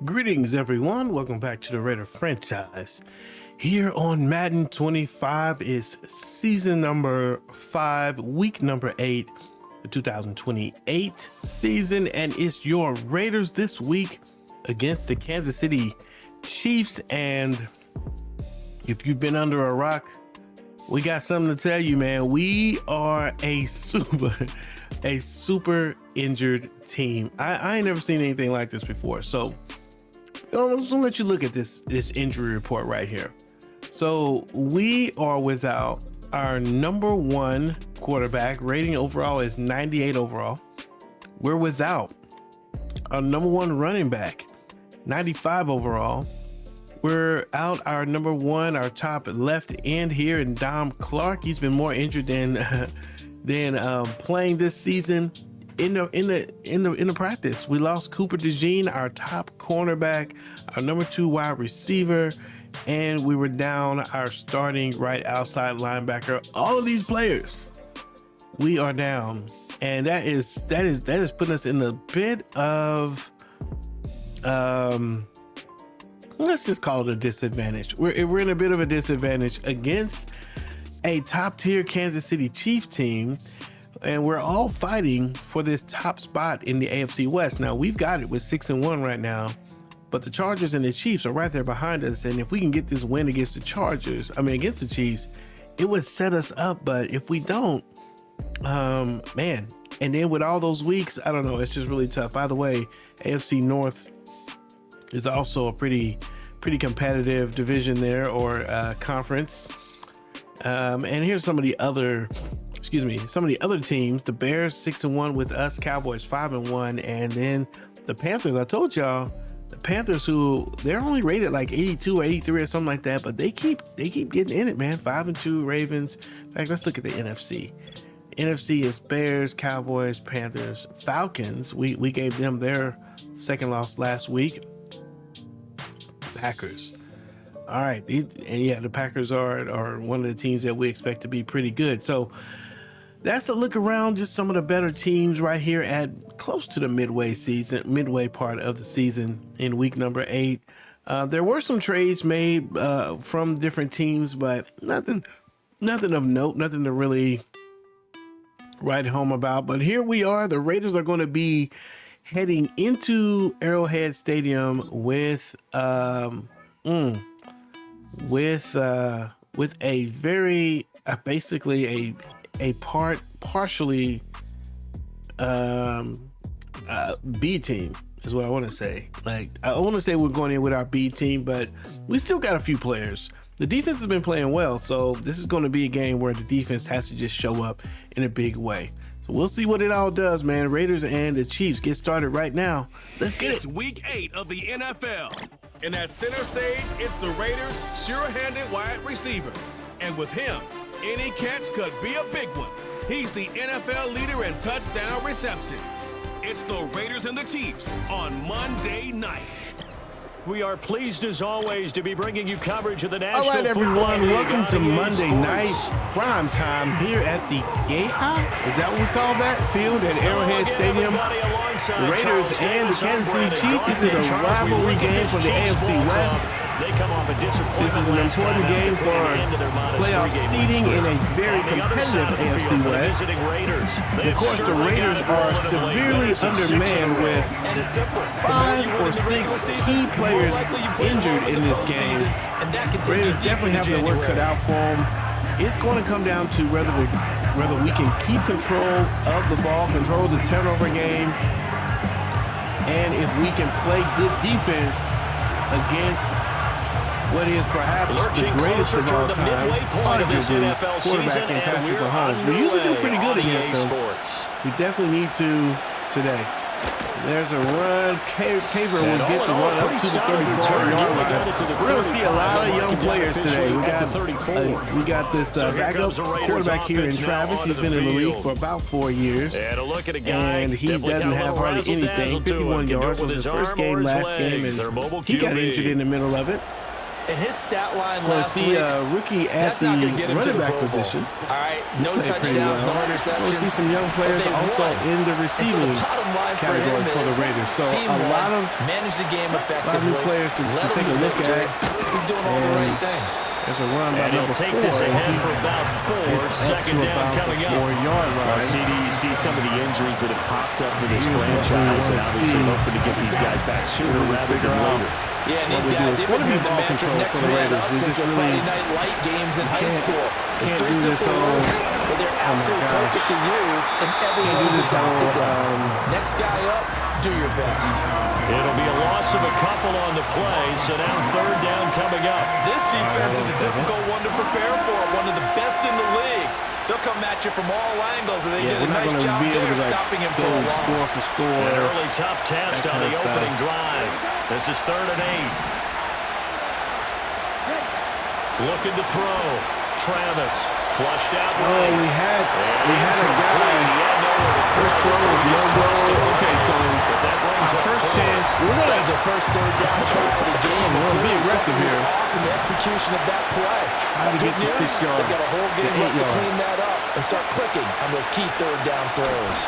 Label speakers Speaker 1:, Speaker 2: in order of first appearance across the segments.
Speaker 1: Greetings, everyone. Welcome back to the Raider franchise. Here on Madden 25 is season number 5, week number 8, the 2028 season, and it's your Raiders this week against the Kansas City Chiefs. And if you've been under a rock, we got something to tell you, man. We are a super injured team. I ain't never seen anything like this before. So I'm just gonna let you look at this injury report right here. So we are without our number 1 quarterback. Rating overall is 98 overall. We're without our number 1 running back, 95 overall. We're out our number 1, our top left end here, in Dom Clark. He's been more injured than playing this season. In the practice, we lost Cooper DeJean, our top cornerback, our number 2 wide receiver, and we were down our starting right outside linebacker. All of these players, we are down, and that is putting us in a bit of let's just call it a disadvantage. We're in a bit of a disadvantage against a top tier Kansas City Chiefs team. And we're all fighting for this top spot in the AFC West. Now, we've got it with 6-1 right now, but the Chargers and the Chiefs are right there behind us. And if we can get this win against the against the Chiefs, it would set us up. But if we don't, man, and then with all those weeks, I don't know, it's just really tough. By the way, AFC North is also a pretty competitive division there, or conference. And here's some of the other teams. The Bears 6-1 with us, Cowboys 5-1, and then the Panthers. I told y'all, the Panthers, who they're only rated like 82 or 83 or something like that, but they keep getting in it, man. 5-2 Ravens. In fact, let's look at the NFC. NFC is Bears, Cowboys, Panthers, Falcons. We gave them their second loss last week. Packers. All right, the Packers are one of the teams that we expect to be pretty good. So that's a look around just some of the better teams right here at close to the midway part of the season in week number 8. There were some trades made from different teams, but nothing of note, nothing to really write home about. But here we are. The Raiders are going to be heading into Arrowhead Stadium with a very basically a partially B team is what I want to say. Like, I want to say we're going in with our B team, but we still got a few players. The defense has been playing well, so this is going to be a game where the defense has to just show up in a big way. So we'll see what it all does, man. Raiders and the Chiefs get started right now. Let's get it.
Speaker 2: It's week 8 of the NFL. And at center stage, it's the Raiders' sure-handed wide receiver. And with him, any catch could be a big one. He's the NFL leader in touchdown receptions. It's the Raiders and the Chiefs on Monday night.
Speaker 3: We are pleased, as always, to be bringing you coverage of the National
Speaker 1: All right, everyone, welcome to Monday night prime time here at the Geha. Is that what we call that field at Arrowhead Stadium? The Raiders and the Kansas City Chiefs. This is a rivalry game for the AFC West. This is an important game for playoff seeding in a very competitive AFC West. Of course, the Raiders are severely undermanned with 5 or 6 key players injured in this game. Raiders definitely have their work cut out for them. It's going to come down to whether we can keep control of the ball, control the turnover game, and if we can play good defense against what is perhaps the greatest of all time, arguably, quarterback in Patrick Mahomes. We usually do pretty good against him. We definitely need to today. There's a run. Caver will get the run up to the 34-yard line. We're going to see a lot of young players today. We got this backup quarterback here in Travis. He's been in the league for about 4 years, and he doesn't have hardly anything. 51 yards was his first game last game, and he got injured in the middle of it.
Speaker 4: And his stat line last week,
Speaker 1: rookie at the running back position.
Speaker 4: All right, no touchdowns, no interceptions.
Speaker 1: We'll see some young players also in the receiving category for the Raiders. So a lot of
Speaker 4: manage the game effectively.
Speaker 1: new players to take a look at.
Speaker 4: He's doing all the right things.
Speaker 1: There's a run by number 4.
Speaker 3: Take this ahead for about 4. Second down coming up.
Speaker 1: 4-yard line.
Speaker 5: CD, you see some of the injuries that have popped up for this franchise, and obviously hoping to get these guys back sooner rather than later.
Speaker 4: Yeah, and these guys, they've been hearing the mantra next man up since their Friday night light games in high school. It's 3 simple words, but they're absolutely perfect to use, and everyone's adopted them. Next guy up, do your best.
Speaker 3: It'll be a loss of a couple on the play, so now 3rd down coming up.
Speaker 4: This defense is a difficult one to prepare for, one of the best in the league. They'll come at you from all angles, and they did a nice job there stopping him for a loss.
Speaker 3: An early tough test on the opening drive. This is 3rd and 8. Looking to throw. Travis flushed out.
Speaker 1: Oh, we had a guy. First throw was no go. Okay, so our first chance.
Speaker 4: That was a first 3rd down try of the game.
Speaker 1: We'll be aggressive here.
Speaker 4: In the execution of that play.
Speaker 1: Try to get to 6 yards.
Speaker 4: They got a whole game left to clean that up and start clicking on those key 3rd down throws.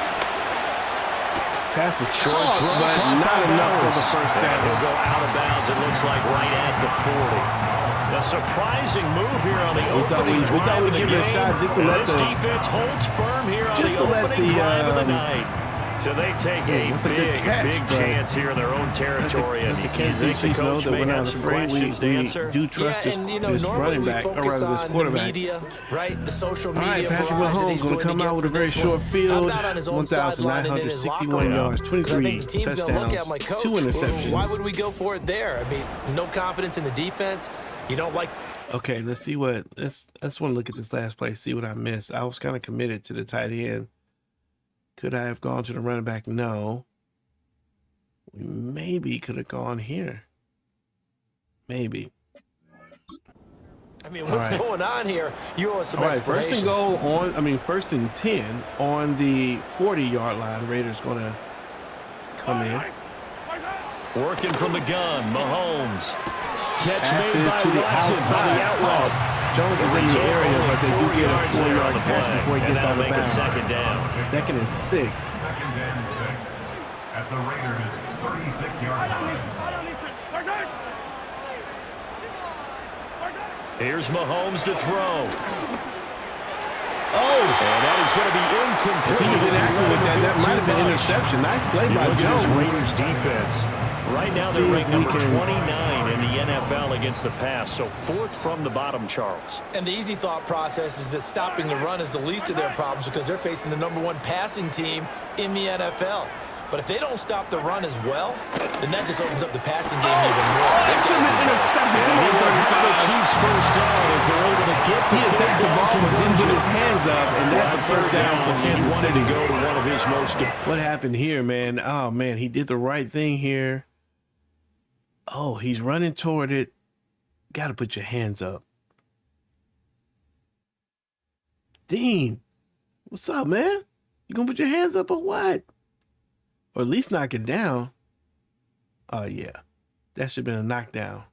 Speaker 1: Pass is short, but not enough for the first down.
Speaker 3: He'll go out of bounds, it looks like, right at the 40. A surprising move here on the opening drive.
Speaker 1: We thought we'd give it a shot just to let
Speaker 3: this defense holds firm here on the opening drive of the night. So they take a big chance here in their own territory.
Speaker 1: And the Kansas City Chiefs know that we're not afraid. We do trust this running back, or rather this quarterback.
Speaker 4: Media, right? The social media.
Speaker 1: All right, Patrick Mahomes going to come out with a very short field. 1,961 yards, 23 touchdowns, 2 interceptions.
Speaker 4: Why would we go for it there? I mean, no confidence in the defense. You don't like.
Speaker 1: Okay, let's see what. Let's want to look at this last play, see what I missed. I was kind of committed to the tight end. Could I have gone to the running back? No. We maybe could have gone here. Maybe.
Speaker 4: I mean, what's going on here? You owe us some explanations.
Speaker 1: First and 10 on the 40-yard line. Raiders going to come in.
Speaker 3: Working from the gun, Mahomes. Catch
Speaker 1: passes to the outside. Jones is in the area, but they do get a 4-yard pass before he gets out of bounds.
Speaker 3: 2nd down.
Speaker 1: 2nd and 6.
Speaker 6: At the Raiders' 36-yard line.
Speaker 3: Here's Mahomes to throw.
Speaker 1: Oh!
Speaker 3: And that is going to be incomplete.
Speaker 1: If he'd have been accurate with that, that might have been interception. Nice play by Jones.
Speaker 3: Raiders defense. Right now they're ranked number 29 in the NFL against the pass, so 4th from the bottom, Charles.
Speaker 4: And the easy thought process is that stopping the run is the least of their problems because they're facing the number 1 passing team in the NFL. But if they don't stop the run as well, then that just opens up the passing game even more.
Speaker 3: The Chiefs first down as they're able to get
Speaker 1: he attacked the ball but didn't put his hands up, and that's the first down for Kansas City.
Speaker 3: Go to one of his most.
Speaker 1: What happened here, man? Oh, man, he did the right thing here. Oh, he's running toward it. Got to put your hands up. Dean, what's up, man? You gonna put your hands up or what? Or at least knock it down. Oh, yeah. That should have been a knockdown.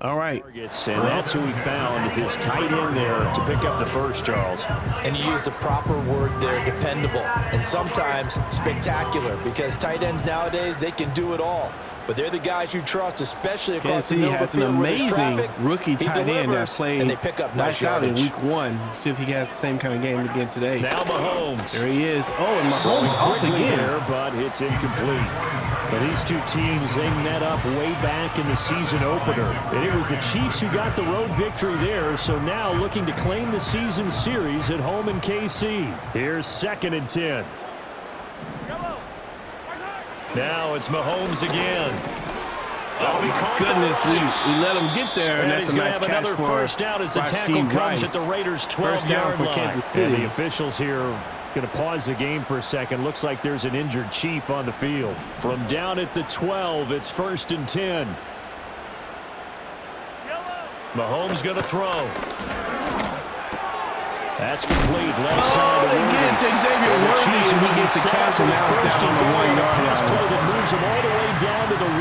Speaker 1: All right.
Speaker 3: And that's who he found, his tight end there to pick up the first, Charles.
Speaker 4: And you use the proper word there, dependable. And sometimes spectacular, because tight ends nowadays, they can do it all. But they're the guys you trust, especially across the middle of the field.
Speaker 1: Kansas City has an amazing rookie tight end that played nice out in week 1. See if he has the same kind of game again today.
Speaker 3: Now Mahomes.
Speaker 1: There he is. Oh, and Mahomes off again.
Speaker 3: There, but it's incomplete. But these two teams, they met up way back in the season opener. And it was the Chiefs who got the road victory there, so now looking to claim the season series at home in KC. Here's 2nd and 10. Now it's Mahomes again.
Speaker 1: Oh, my goodness, we let him get there, and that's a nice catch for
Speaker 3: first down as the tackle comes at the Raiders' 12-yard line.
Speaker 1: Kansas City.
Speaker 3: And the officials here going to pause the game for a second. Looks like there's an injured Chief on the field. From down at the 12, it's 1st and 10. Mahomes going to throw. That's complete. Left side.
Speaker 1: They get it to Xavier Worthy, and he gets the catch, and now it's down on the 1-yard line.
Speaker 3: Play that moves him all the way down to the 1.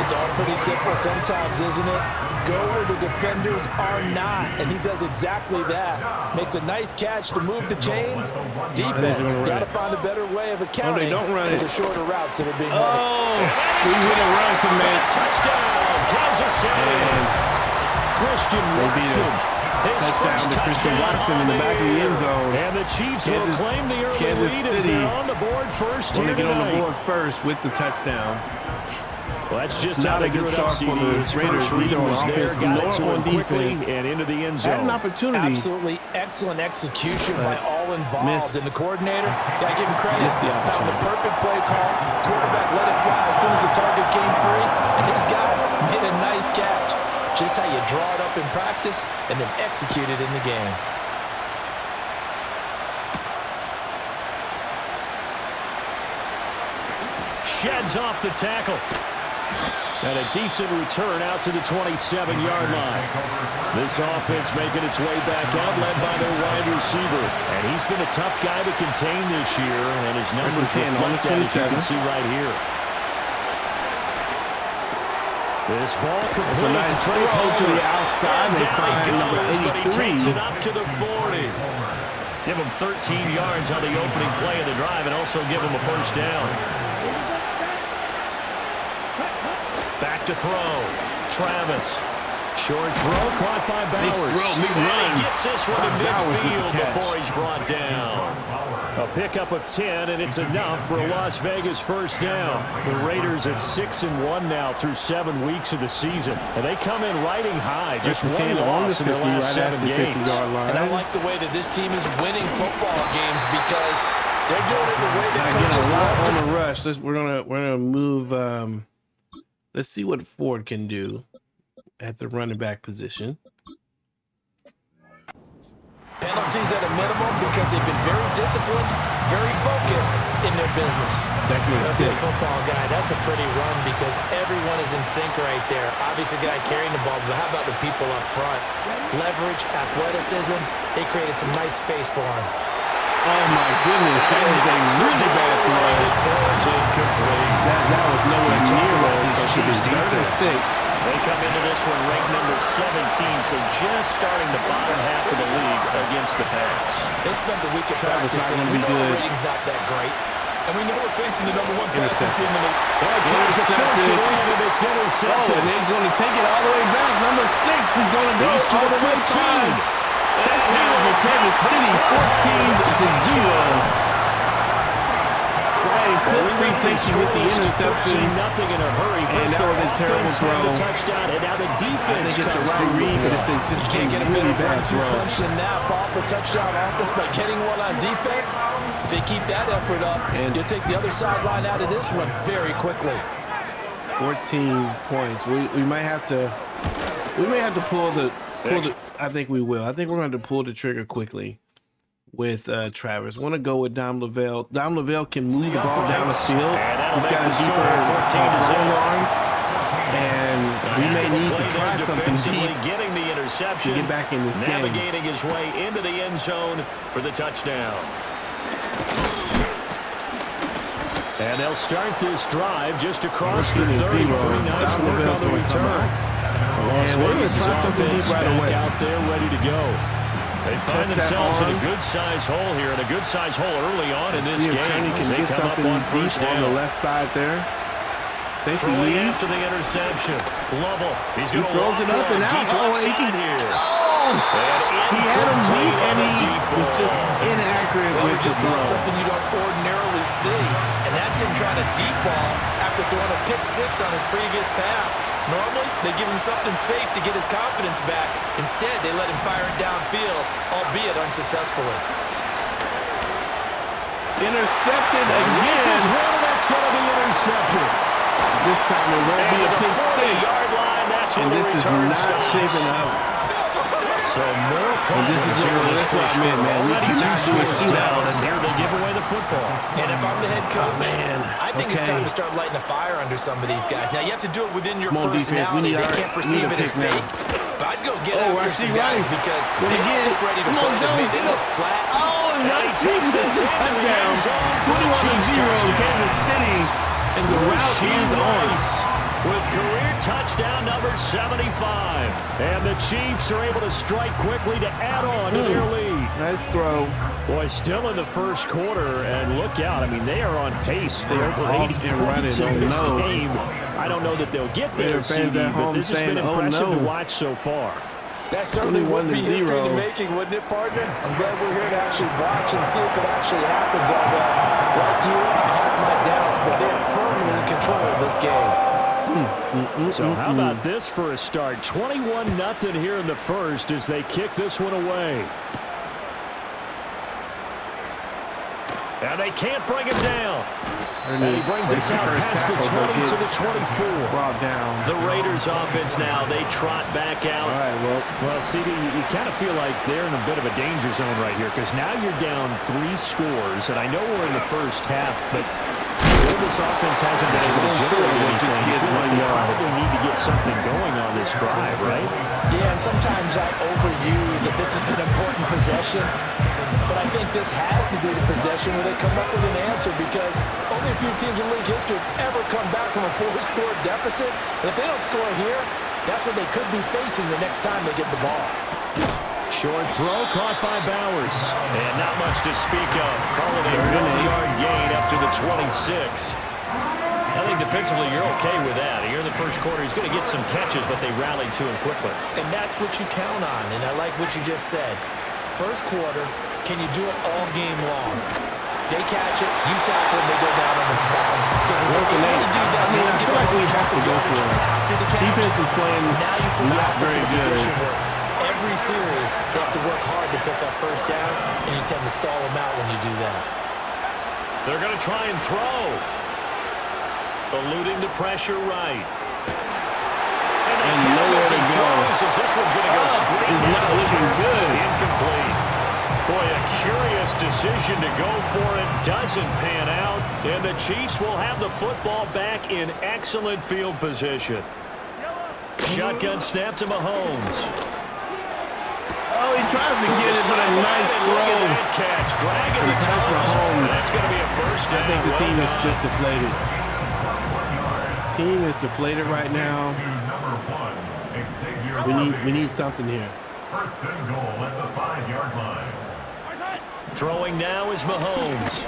Speaker 4: It's all pretty simple sometimes, isn't it? Go where the defenders are not, and he does exactly that. Makes a nice catch to move the chains. Defense got to find a better way of accounting for the shorter routes that are being run.
Speaker 1: Oh, he's going to run command.
Speaker 3: Touchdown, Kansas City.
Speaker 1: And
Speaker 3: Christian Watson.
Speaker 1: Touchdown to Christian Watson in the back of the end zone.
Speaker 3: And the Chiefs will claim the early lead as they're on the board first here tonight.
Speaker 1: Get on the board first with the touchdown.
Speaker 3: Well, that's just
Speaker 1: not a good start for the Raiders. Neither on offense nor on defense.
Speaker 3: And into the end zone.
Speaker 1: Had an opportunity.
Speaker 4: Absolutely excellent execution by all involved. And the coordinator, got to give him credit. Found the perfect play call. Quarterback let it fly as soon as the target came free. And his guy made a nice catch. Just how you draw it up in practice and then execute it in the game.
Speaker 3: Sheds off the tackle. And a decent return out to the 27-yard line. This offense making its way back out, led by their wide receiver. And he's been a tough guy to contain this year, and his numbers reflect that, as you can see right here. This ball complete.
Speaker 1: A nice throw to the outside.
Speaker 3: And down he goes, but he
Speaker 1: 83.
Speaker 3: takes it up to the 40. Give him 13 yards on the opening play of the drive, and also give him a first down. Back to throw. Travis. Short throw caught by Bowers. And he gets this one to midfield before he's brought down. A pickup of 10, and it's enough for a Las Vegas first down. The Raiders at 6-1 now through 7 weeks of the season. And they come in riding high. Just one loss in their last 7 games.
Speaker 4: And I like the way that this team is winning football games because they're doing it the way that coaches love
Speaker 1: on the rush. We're gonna move. Let's see what Ford can do at the running back position.
Speaker 4: Penalties at a minimum because they've been very disciplined, very focused in their business.
Speaker 1: Second and 6.
Speaker 4: Football guy, that's a pretty run because everyone is in sync right there. Obviously, the guy carrying the ball, but how about the people up front? Leverage, athleticism, they created some nice space for him.
Speaker 1: Oh my goodness, that is a really bad throw. That was nowhere near what it should be. 36.
Speaker 3: They come into this one ranked number 17, so just starting the bottom half of the league against the pass.
Speaker 4: They spent the week of practicing. We know the rating's not that great. And we know we're facing the number 1 passing team in the league.
Speaker 3: And it's intercepted.
Speaker 1: And he's going to take it all the way back. Number 6 is going to go to the 15. Touchdown for Kansas City, 14-0. Brian Cook, free safety with the interception.
Speaker 3: Nothing in a hurry.
Speaker 1: And that was a terrible throw.
Speaker 3: Touchdown, and now the defense
Speaker 1: I think it's the right read, but it's just
Speaker 4: can't get a
Speaker 1: really bad
Speaker 4: throw. Punch and nap off a touchdown offense by getting one on defense. If they keep that effort up, and you'll take the other sideline out of this one very quickly.
Speaker 1: 14 points. We might have to pull the. I think we will. I think we're going to pull the trigger quickly with Travis. Want to go with Dom Lavelle. Dom Lavelle can move the ball down the field. He's got a deeper throwing arm, and we may need to try something deep
Speaker 3: getting the interception,
Speaker 1: to get back in this game.
Speaker 3: Navigating his way into the end zone for the touchdown. And they'll start this drive just across the 30. Pretty nice work on the return.
Speaker 1: And we're going to try something deep right away.
Speaker 3: Out there, ready to go. They find themselves in a good-sized hole here, and a good-sized hole early on in this game.
Speaker 1: Kenny can get something deep on the left side there. Safety leaves.
Speaker 3: After the interception. Lovell.
Speaker 1: He throws it up and out. Oh, he can. Oh! He had him beat, and he was just inaccurate with his throw.
Speaker 4: Something you don't ordinarily see, and that's him trying to deep ball after throwing a pick 6 on his previous pass. Normally, they give him something safe to get his confidence back. Instead, they let him fire it downfield, albeit unsuccessfully.
Speaker 1: Intercepted again.
Speaker 3: This is one that's going to be intercepted.
Speaker 1: This time it won't be a pick 6. And this is not shaping up.
Speaker 3: So more
Speaker 1: this is what I meant, man. We cannot do a shootout.
Speaker 3: And here they give away the football.
Speaker 4: And if I'm the head coach, I think it's time to start lighting a fire under some of these guys. Now, you have to do it within your personality. They can't perceive it as fake. But I'd go get after some guys because they don't look ready to play to me. They look flat.
Speaker 1: Oh, and that takes it to touchdown. 21-0, Kansas City. And the route is on.
Speaker 3: with career touchdown number 75. And the Chiefs are able to strike quickly to add on to their lead.
Speaker 1: Nice throw.
Speaker 3: Boy, still in the first quarter, and look out. I mean, they are on pace for over 80 points in this game. I don't know that they'll get there, CD, but this has been impressive to watch so far.
Speaker 4: That certainly would be history in the making, wouldn't it, partner? I'm glad we're here to actually watch and see if it actually happens on that. Like you, I have my doubts, but they're firmly in control of this game.
Speaker 3: So how about this for a start? 21-0 here in the first as they kick this one away. And they can't bring him down. And he brings us out past the 20 to the 24.
Speaker 1: Brought down.
Speaker 3: The Raiders offense now, they trot back out.
Speaker 1: All right,
Speaker 3: well, CD, you kind of feel like they're in a bit of a danger zone right here because now you're down 3 scores, and I know we're in the first half, but this offense hasn't been able to generate anything. You probably need to get something going on this drive, right?
Speaker 4: Yeah, and sometimes I overuse that this is an important possession. But I think this has to be the possession where they come up with an answer because only a few teams in league history have ever come back from a 4-score deficit. And if they don't score here, that's what they could be facing the next time they get the ball.
Speaker 3: Short throw caught by Bowers. And not much to speak of. Calling a 1-yard gain up to the 26. I think defensively you're okay with that. Here in the first quarter, he's going to get some catches, but they rallied to him quickly.
Speaker 4: And that's what you count on. And I like what you just said. First quarter, can you do it all game long? They catch it, you tackle, and they go down on the spot. Because when you're able to do that,
Speaker 1: I feel like we have to go for it.
Speaker 4: After the catch,
Speaker 1: defense is playing
Speaker 4: now you put
Speaker 1: not
Speaker 4: the offense
Speaker 1: very
Speaker 4: in a
Speaker 1: good.
Speaker 4: position where every series they have to work hard to pick up first downs, and you tend to stall them out when you do that.
Speaker 3: They're going to try and throw. Eluding the pressure right.
Speaker 1: And nowhere to go.
Speaker 3: This one's going to go straight
Speaker 1: It's not looking good.
Speaker 3: Incomplete. Boy, a curious decision to go for it. Doesn't pan out. And the Chiefs will have the football back in excellent field position. Shotgun snap to Mahomes.
Speaker 1: Oh, he tries to get it, but a nice throw.
Speaker 3: That catch, dragging the toes. That's going to be a first down.
Speaker 1: I think the team is just deflated. Team is deflated right now. We need something here.
Speaker 6: First and goal at the 5-yard line.
Speaker 3: Throwing now is Mahomes.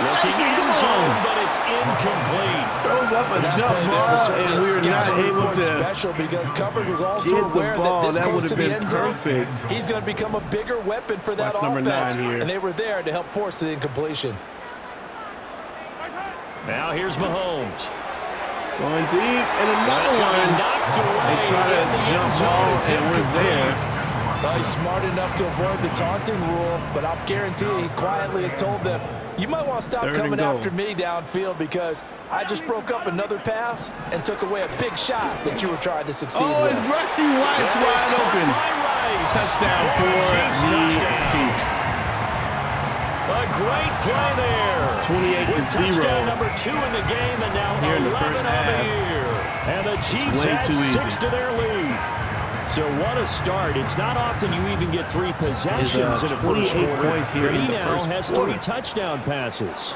Speaker 3: Looking in zone, but it's incomplete.
Speaker 1: Throws up a jump ball, and we're not able to
Speaker 4: special because coverage was all too aware that this goes to the end zone.
Speaker 1: Perfect.
Speaker 4: He's going to become a bigger weapon for that offense, and they were there to help force the incompletion.
Speaker 3: Now here's Mahomes.
Speaker 1: Going deep, and another one.
Speaker 3: Knocked away.
Speaker 1: They try to jump ball, and we're there.
Speaker 4: Well, he's smart enough to avoid the taunting rule, but I'll guarantee he quietly has told them, you might want to stop coming after me downfield because I just broke up another pass and took away a big shot that you were trying to succeed with.
Speaker 1: It's Rushy Rice wide open. Touchdown for the Chiefs.
Speaker 3: A great play there.
Speaker 1: 28-0.
Speaker 3: Touchdown number 2 in the game, and now
Speaker 1: here in the
Speaker 3: 11
Speaker 1: first
Speaker 3: on
Speaker 1: half.
Speaker 3: the year. And the Chiefs add 6 to their lead. So what a start. It's not often you even get 3 possessions in a first quarter.
Speaker 1: Points here in the
Speaker 3: now
Speaker 1: first
Speaker 3: has
Speaker 1: quarter.
Speaker 3: 3 touchdown passes.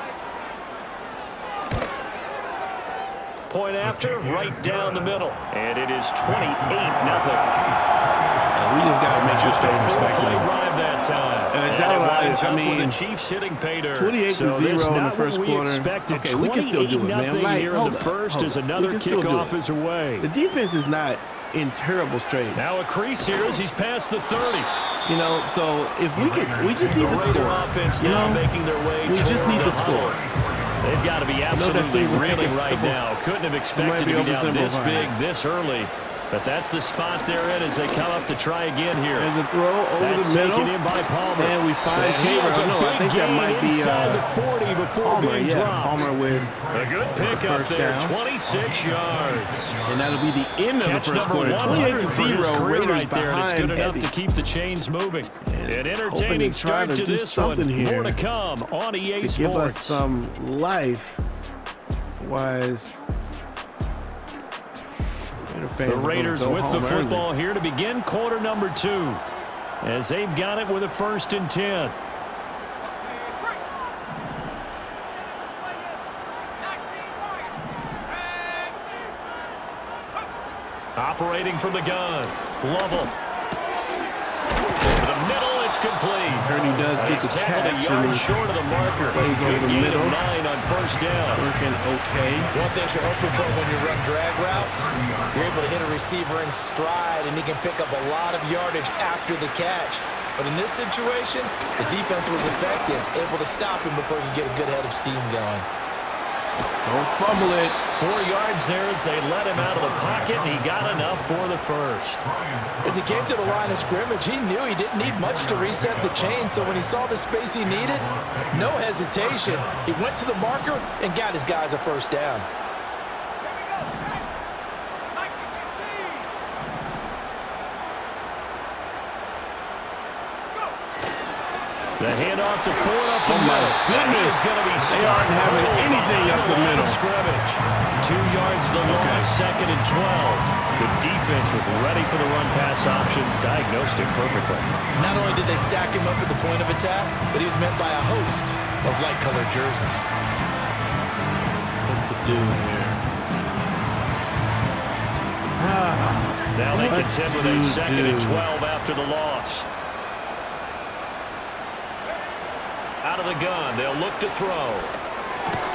Speaker 3: Point after, right down the middle. And it is 28-0.
Speaker 1: We just got to make this game respectable.
Speaker 3: Drive that time.
Speaker 1: And it's all right. I mean,
Speaker 3: the Chiefs hitting pay dirt.
Speaker 1: 28-0 in the first quarter.
Speaker 3: Okay,
Speaker 1: we can still do it, man.
Speaker 3: Like, here in the first as another kickoff is away.
Speaker 1: The defense is not in terrible straits.
Speaker 3: Now a crease here as he's past the 30.
Speaker 1: You know, so if we just need to score.
Speaker 3: Offense now making their way.
Speaker 1: We just need to score.
Speaker 3: They've got to be absolutely reeling right now. Couldn't have expected to be down this big, this early. But that's the spot they're in as they come up to try again here.
Speaker 1: There's a throw over the middle.
Speaker 3: Taken in by Palmer.
Speaker 1: And we find Palmer. I think that might be
Speaker 3: the 40 before
Speaker 1: Palmer.
Speaker 3: being dropped.
Speaker 1: Palmer with
Speaker 3: a good pickup there, 26 yards.
Speaker 1: And that'll be the end of the first quarter. 28-0, Raiders
Speaker 3: right there, and it's good enough
Speaker 1: heavy.
Speaker 3: to keep the chains moving. An entertaining start to this one. More to come on EA Sports.
Speaker 1: To give us some life. Otherwise,
Speaker 3: the Raiders with the football here to begin quarter number 2 as they've got it with a 1st and 10. Operating from the gun. Lovell. Over the middle, it's complete.
Speaker 1: He does get the catch.
Speaker 3: A yard short of the marker.
Speaker 1: Plays over the middle.
Speaker 3: 9 on first down.
Speaker 1: Working okay.
Speaker 4: One thing you're hoping for when you run drag routes, you're able to hit a receiver in stride, and he can pick up a lot of yardage after the catch. But in this situation, the defense was effective, able to stop him before he could get a good head of steam going.
Speaker 1: Don't fumble it.
Speaker 3: 4 yards there as they let him out of the pocket, and he got enough for the first.
Speaker 4: As he came to the line of scrimmage, he knew he didn't need much to reset the chain, so when he saw the space he needed, no hesitation. He went to the marker and got his guys a first down.
Speaker 3: The handoff to Ford up the middle.
Speaker 1: Goodness.
Speaker 3: He's going to be
Speaker 1: they aren't having anything up the middle.
Speaker 3: Scrimmage. 2 yards the loss, 2nd and 12. The defense was ready for the run-pass option, diagnosed it perfectly.
Speaker 4: Not only did they stack him up at the point of attack, but he was met by a host of light-colored jerseys.
Speaker 1: What to do here?
Speaker 3: Now they contend with a 2nd and 12 after the loss. Out of the gun, they'll look to throw.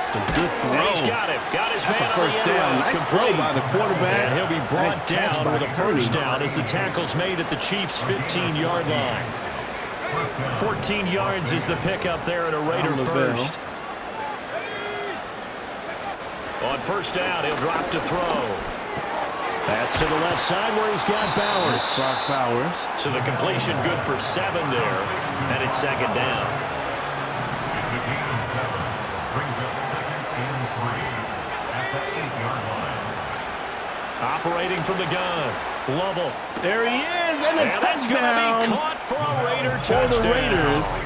Speaker 1: It's a good throw.
Speaker 3: And he's got it. Got his
Speaker 1: That's
Speaker 3: man
Speaker 1: a first down. Nice throw by the quarterback.
Speaker 3: And he'll be brought
Speaker 1: nice
Speaker 3: down with a first
Speaker 1: Kearney.
Speaker 3: down as the tackle's made at the Chiefs' 15-yard line. 14 yards is the pickup there at a Raider first. On first down, he'll drop to throw. That's to the left side where he's got Bowers.
Speaker 1: Brock Bowers.
Speaker 3: So the completion good for 7 there, and it's 2nd down. Operating from the gun. Lovell.
Speaker 1: There he is, and a touchdown.
Speaker 3: Gonna be caught for a Raider touchdown.
Speaker 1: For the Raiders.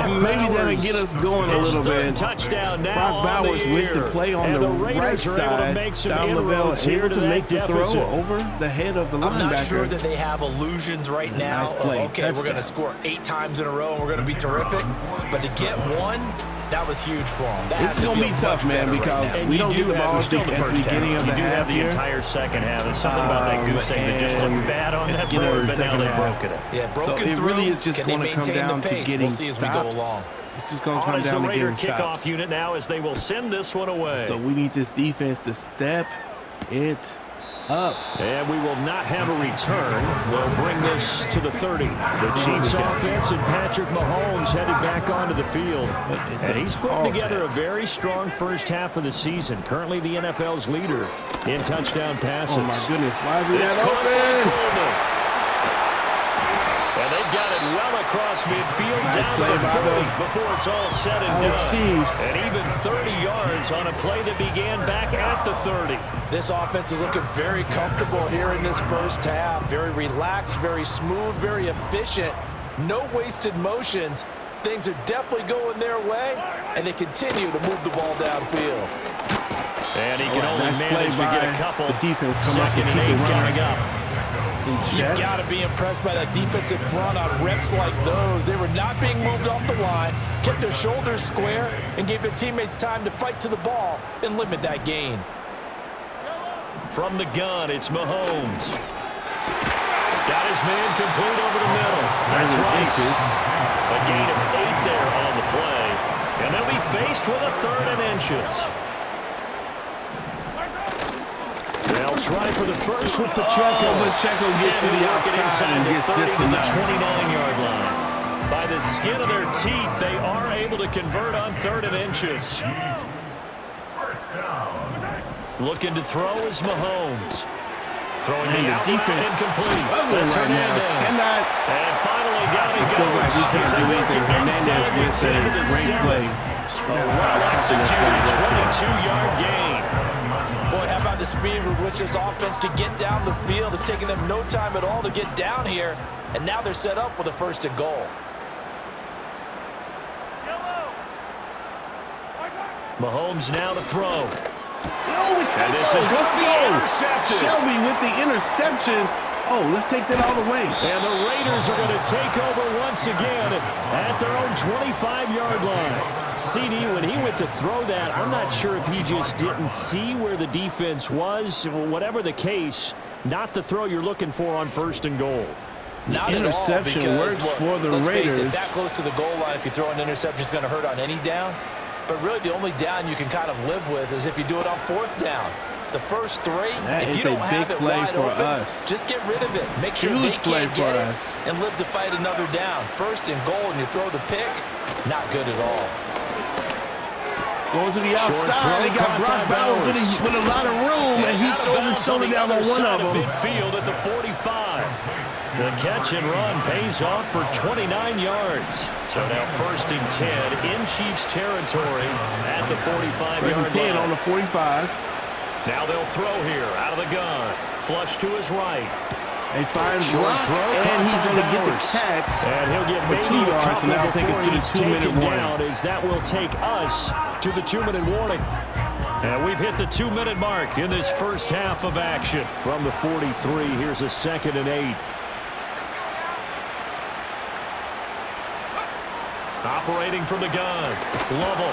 Speaker 1: And maybe that'll get us going a little bit.
Speaker 3: Touchdown now.
Speaker 1: Brock Bowers with the play on the right side. Don Lavelle able to make the throw over the head of the linebacker.
Speaker 4: I'm not sure that they have illusions right now.
Speaker 1: Nice play.
Speaker 4: Okay, we're going to score 8 times in a row, and we're going to be terrific. But to get one, that was huge for them.
Speaker 1: This is going to be tough, man, because we don't get the ball at the beginning of the half
Speaker 3: here. You do have the entire second half. There's something about that goose egg that just looked bad on that board, but now they've broken it.
Speaker 4: Yeah, broken
Speaker 1: so it really is just going to come down to getting stops. This is going to come down to getting stops.
Speaker 3: Kickoff unit now as they will send this one away.
Speaker 1: So we need this defense to step it up.
Speaker 3: And we will not have a return. We'll bring this to the 30. The Chiefs offense and Patrick Mahomes headed back onto the field. And he's putting together a very strong first half of the season. Currently the NFL's leader in touchdown passes.
Speaker 1: Oh, my goodness. Why is he that open?
Speaker 3: And they've got it well across midfield,
Speaker 1: nice
Speaker 3: down to the 40 before it's all said and done.
Speaker 1: Chiefs.
Speaker 3: And even 30 yards on a play that began back at the 30.
Speaker 4: This offense is looking very comfortable here in this first half. Very relaxed, very smooth, very efficient. No wasted motions. Things are definitely going their way, and they continue to move the ball downfield.
Speaker 3: And he can only manage to get a couple.
Speaker 1: The defense come
Speaker 3: 2nd and 8 coming up.
Speaker 4: You've got to be impressed by that defensive front on reps like those. They were not being moved off the line, kept their shoulders square, and gave their teammates time to fight to the ball and limit that gain.
Speaker 3: From the gun, it's Mahomes. Got his man complete over the middle. That's right. A gain of 8 there on the play. And they'll be faced with a 3rd and inches. They'll try for the first with Pacheco.
Speaker 1: Pacheco gets to the outside and gets just
Speaker 3: to
Speaker 1: enough.
Speaker 3: The 29-yard line. By the skin of their teeth, they are able to convert on 3rd and inches. Looking to throw is Mahomes. Throwing the
Speaker 1: defense
Speaker 3: incomplete.
Speaker 1: That's
Speaker 3: right
Speaker 1: now.
Speaker 3: And finally down he goes.
Speaker 1: Like he can't do anything. Hernandez gets a great play.
Speaker 3: Well-executed 22-yard gain.
Speaker 4: Boy, how about the speed with which this offense can get down the field? It's taking them no time at all to get down here, and now they're set up with a 1st and goal.
Speaker 3: Mahomes now to throw.
Speaker 1: Oh, let's go.
Speaker 3: Intercepted.
Speaker 1: Shelby with the interception Oh, let's take that all the way.
Speaker 3: And the Raiders are going to take over once again at their own 25-yard line. CD, when he went to throw that, I'm not sure if he just didn't see where the defense was. Whatever the case, not the throw you're looking for on 1st and goal.
Speaker 4: Not
Speaker 1: Interception
Speaker 4: at all,
Speaker 1: works for the
Speaker 4: let's
Speaker 1: Raiders.
Speaker 4: face it, that close to the goal line, if you throw an interception, it's going to hurt on any down. But really, the only down you can kind of live with is if you do it on 4th down. The first 3, if you don't have it wide open, just get rid of it. Make sure they can't get it and live to fight another down. 1st and goal, and you throw the pick, not good at all.
Speaker 1: Going to the outside, he got Brock Bowers with a lot of room, and he throws his shoulder down on one of them.
Speaker 3: Midfield at the 45. The catch and run pays off for 29 yards. So now 1st and 10 in Chiefs territory at the 45-yard line.
Speaker 1: 10 on the 45.
Speaker 3: Now they'll throw here out of the gun. Flush to his right.
Speaker 1: They find Brock, and he's going to get the catch.
Speaker 3: And he'll get maybe
Speaker 1: 2 yards, and that'll take us to the 2-minute warning.
Speaker 3: As that will take us to the 2-minute warning. And we've hit the 2-minute mark in this first half of action. From the 43, here's a 2nd and 8. Operating from the gun. Lovell.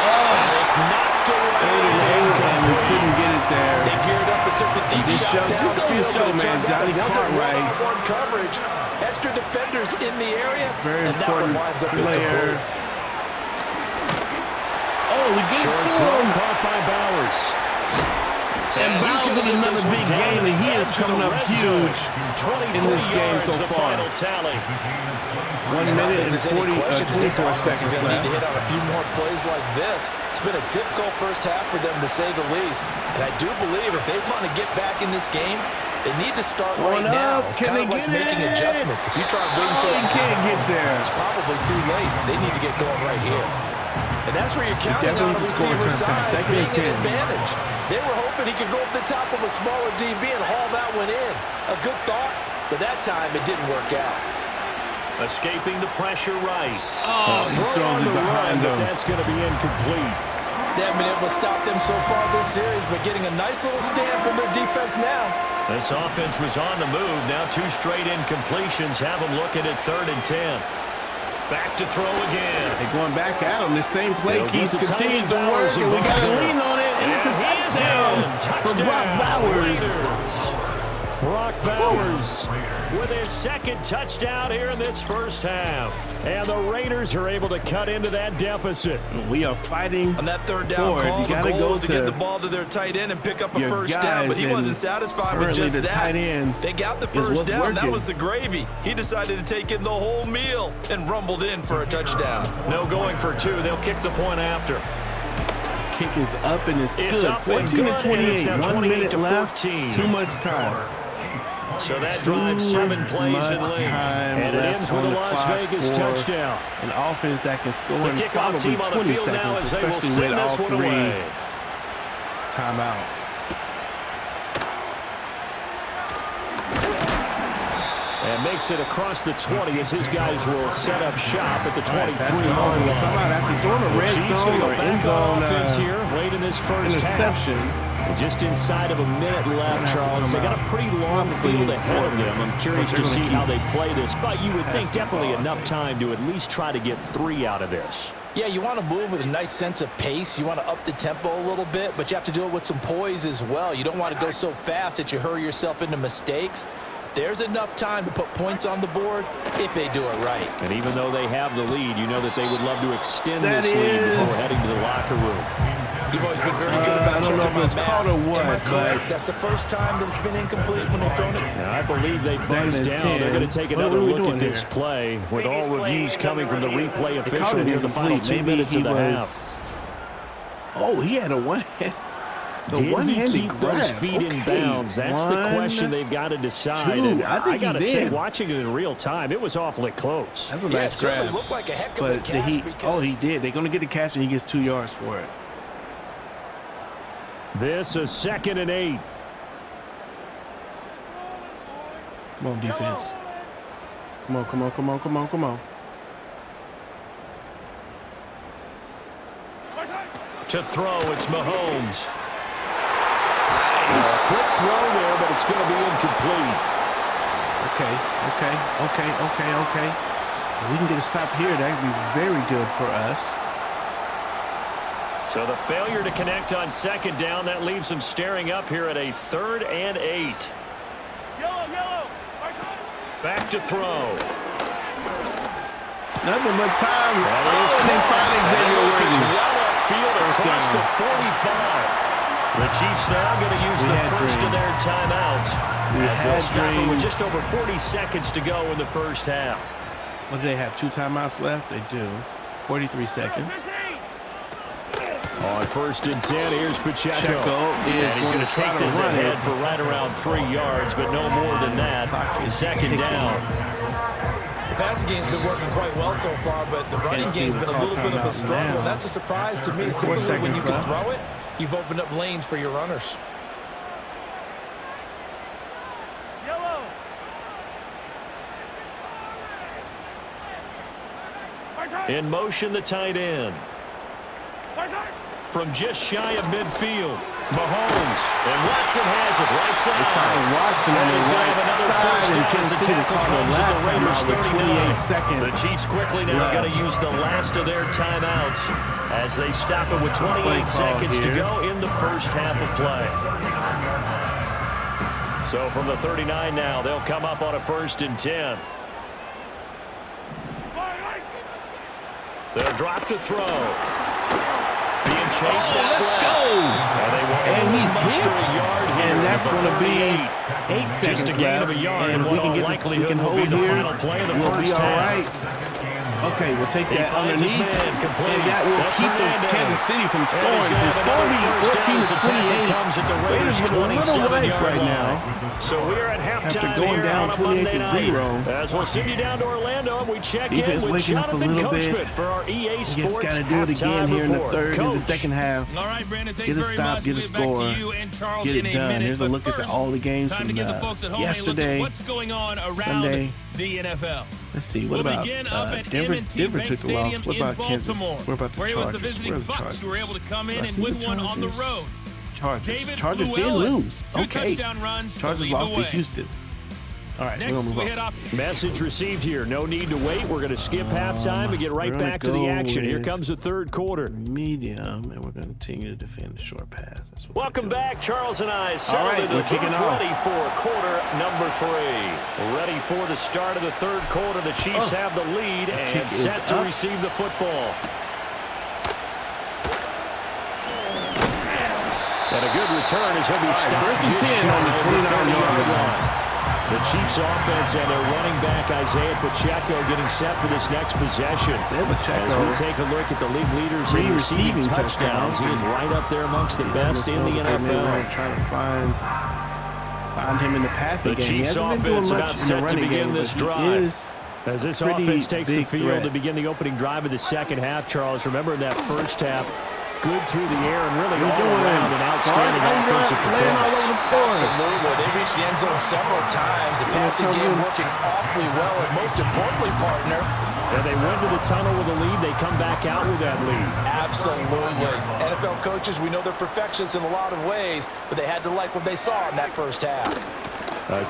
Speaker 3: And it's knocked away.
Speaker 1: And we couldn't get it there.
Speaker 4: They geared up and took the deep shot down.
Speaker 1: Just go to the show, man. Johnny Cartwright.
Speaker 4: One coverage. Extra defenders in the area.
Speaker 1: Very
Speaker 4: and
Speaker 1: important
Speaker 4: that one winds up
Speaker 1: player. Oh, we get it to him.
Speaker 3: Caught by Bowers.
Speaker 1: And Bowers with another big game, and he is coming up huge in this game so far. 1 minute and 24 seconds
Speaker 4: left.
Speaker 1: left.
Speaker 4: Need to hit on a few more plays like this. It's been a difficult first half for them, to say the least. And I do believe if they want to get back in this game, they need to start right now. It's
Speaker 1: Can
Speaker 4: kind
Speaker 1: they
Speaker 4: of like
Speaker 1: get
Speaker 4: making
Speaker 1: it?
Speaker 4: adjustments. If you try to wait until
Speaker 1: He can't get there.
Speaker 4: it's probably too late. They need to get going right here. And that's where you're counting on a receiver size being an advantage. They were hoping he could go up the top of a smaller DB and haul that one in. A good thought, but that time it didn't work out.
Speaker 3: Escaping the pressure right.
Speaker 1: Oh, he throws it behind him.
Speaker 3: That's going to be incomplete.
Speaker 4: They haven't been able to stop them so far this series, but getting a nice little stand from their defense now.
Speaker 3: This offense was on the move. Now 2 straight incompletions have them looking at 3rd and 10. Back to throw again.
Speaker 1: They're going back at him. The same play keeps continues to work, and we got to lean on it, and it's a touchdown for Brock Bowers.
Speaker 3: Brock Bowers with his 2nd touchdown here in this first half. And the Raiders are able to cut into that deficit.
Speaker 1: We are fighting
Speaker 4: on that 3rd down call. The goal was to get the ball to their tight end and pick up a first down, but he wasn't satisfied with just that.
Speaker 1: Tight end
Speaker 4: they got the first down. That was the gravy. He decided to take in the whole meal and rumbled in for a touchdown.
Speaker 3: No going for 2. They'll kick the point after.
Speaker 1: Kick is up and it's good. 14-28. 1 minute left. Too much time.
Speaker 3: So that drives 7 plays in length. And it ends with a Las Vegas touchdown.
Speaker 1: An offense that can score in probably
Speaker 3: team on
Speaker 1: 20
Speaker 3: the field now
Speaker 1: seconds,
Speaker 3: as they will
Speaker 1: especially
Speaker 3: send
Speaker 1: with all
Speaker 3: this one
Speaker 1: 3
Speaker 3: away.
Speaker 1: timeouts.
Speaker 3: And makes it across the 20 as his guys will set up shop at the 23-yard line.
Speaker 1: Come out after throwing a red zone or end zone
Speaker 3: offense here late in this first
Speaker 1: interception.
Speaker 3: Half. Just inside of a minute left, Charles. They got a pretty long field ahead of them. I'm curious to see how they play this, but you would think definitely enough time to at least try to get 3 out of this.
Speaker 4: Yeah, you want to move with a nice sense of pace. You want to up the tempo a little bit, but you have to do it with some poise as well. You don't want to go so fast that you hurry yourself into mistakes. There's enough time to put points on the board if they do it right.
Speaker 3: And even though they have the lead, you know that they would love to extend this lead before heading to the locker room.
Speaker 4: You've always been very good about checking my math.
Speaker 1: Caught or what,
Speaker 4: Am I correct? That's the first time that it's been incomplete when they've thrown it.
Speaker 3: Now, I believe they buzzed down. They're going to take another look at this play with all reviews coming from the replay official near the final 2 minutes of the half.
Speaker 1: Oh, he had a one-hand.
Speaker 3: Did he keep those feet in bounds? That's the question they've got to decide. I got to say, watching it in real time, it was awfully close.
Speaker 1: That's a nice grab.
Speaker 4: Looked like a heck of a catch.
Speaker 1: He did. They're going to get the catch, and he gets 2 yards for it.
Speaker 3: This is 2nd and 8.
Speaker 1: Come on, defense. Come on.
Speaker 3: To throw, it's Mahomes. Quick throw there, but it's going to be incomplete.
Speaker 1: Okay. If we can get a stop here, that would be very good for us.
Speaker 3: So the failure to connect on second down, that leaves them staring up here at a 3rd and 8. Back to throw.
Speaker 1: Nothing but time.
Speaker 3: That is
Speaker 1: They finally
Speaker 3: It's
Speaker 1: Xavier
Speaker 3: well upfield across the 45. The Chiefs now going to use the first of their timeouts. As they'll stop it with just over 40 seconds to go in the first half.
Speaker 1: What do they have? 2 timeouts left? They do. 43 seconds.
Speaker 3: On 1st and 10, here's Pacheco.
Speaker 1: And
Speaker 3: he's going to take this ahead for right around 3 yards, but no more than that. Second down.
Speaker 4: The passing game's been working quite well so far, but the running game's been a little bit of a struggle. That's a surprise to me. Typically, when you can throw it, you've opened up lanes for your runners.
Speaker 3: In motion, the tight end. From just shy of midfield, Mahomes. And Watson has it right side.
Speaker 1: Watson on the right side, and Kansas City called the last timeout with 28 seconds.
Speaker 3: The Chiefs quickly now got to use the last of their timeouts as they stop it with 28 seconds to go in the first half of play. So from the 39 now, they'll come up on a 1st and 10. They'll drop to throw. Being chased out.
Speaker 1: Let's go! And he's hit. And that's going to be 8 seconds
Speaker 3: just a gain of a yard, and what all likelihood will be the final play of the first half.
Speaker 1: Okay, we'll take that underneath, and that will keep the Kansas City from scoring. So it's going to be 14-28. Raiders with a little life right now.
Speaker 3: So we're at halftime
Speaker 1: after going down 28-0.
Speaker 3: As we'll send you down to Orlando, we check
Speaker 1: defense
Speaker 3: in with
Speaker 1: waking up a
Speaker 3: Jonathan
Speaker 1: little
Speaker 3: Coachman
Speaker 1: bit.
Speaker 3: for our EA Sports
Speaker 1: got to do it again here in the third and the second half.
Speaker 7: All right, Brandon, thanks
Speaker 1: get a
Speaker 7: very
Speaker 1: stop,
Speaker 7: much.
Speaker 1: get a
Speaker 7: We'll get
Speaker 1: score,
Speaker 7: back to you and Charles
Speaker 1: get it
Speaker 7: in a
Speaker 1: done.
Speaker 7: minute.
Speaker 1: Here's a
Speaker 7: But
Speaker 1: look at
Speaker 7: first,
Speaker 1: all the games
Speaker 7: time
Speaker 1: from
Speaker 7: to get the folks at home
Speaker 1: yesterday,
Speaker 7: what's going on around
Speaker 1: Sunday.
Speaker 7: the NFL.
Speaker 1: Let's see. What about Denver took the loss. What about Kansas? What about the
Speaker 7: where
Speaker 1: Chargers?
Speaker 7: it was the visiting Bucks who were able to come in and win one on the road.
Speaker 1: Chargers did lose. Okay.
Speaker 7: Touchdown runs
Speaker 1: Chargers lost to Houston. All right,
Speaker 7: next,
Speaker 1: we're going to move on.
Speaker 3: Message received here. No need to wait. We're going to skip halftime and get right back to the action. Here comes the third quarter.
Speaker 1: Medium, and we're going to continue to defend the short pass. That's what
Speaker 3: Welcome back. Charles and I
Speaker 1: All right, we're kicking off.
Speaker 3: Ready for quarter number 3. Ready for the start of the third quarter. The Chiefs have the lead and set to receive the football. And a good return as he'll be stopped just
Speaker 1: 10 on the 29-yard line.
Speaker 3: The Chiefs offense and their running back Isaiah Pacheco getting set for this next possession. As we take a look at the league leaders in receiving touchdowns, he is right up there amongst the best in the NFL.
Speaker 1: Trying to find him in the passing game.
Speaker 3: The Chiefs offense about set to begin this drive. As this offense takes the field to begin the opening drive of the second half, Charles, remember in that first half, good through the air and really all around an outstanding offensive performance.
Speaker 4: Absolutely. They reached the end zone several times. The passing game working awfully well, and most importantly, partner.
Speaker 3: And they went to the tunnel with a lead. They come back out with that lead.
Speaker 4: Absolutely. NFL coaches, we know they're perfectionists in a lot of ways, but they had to like what they saw in that first half.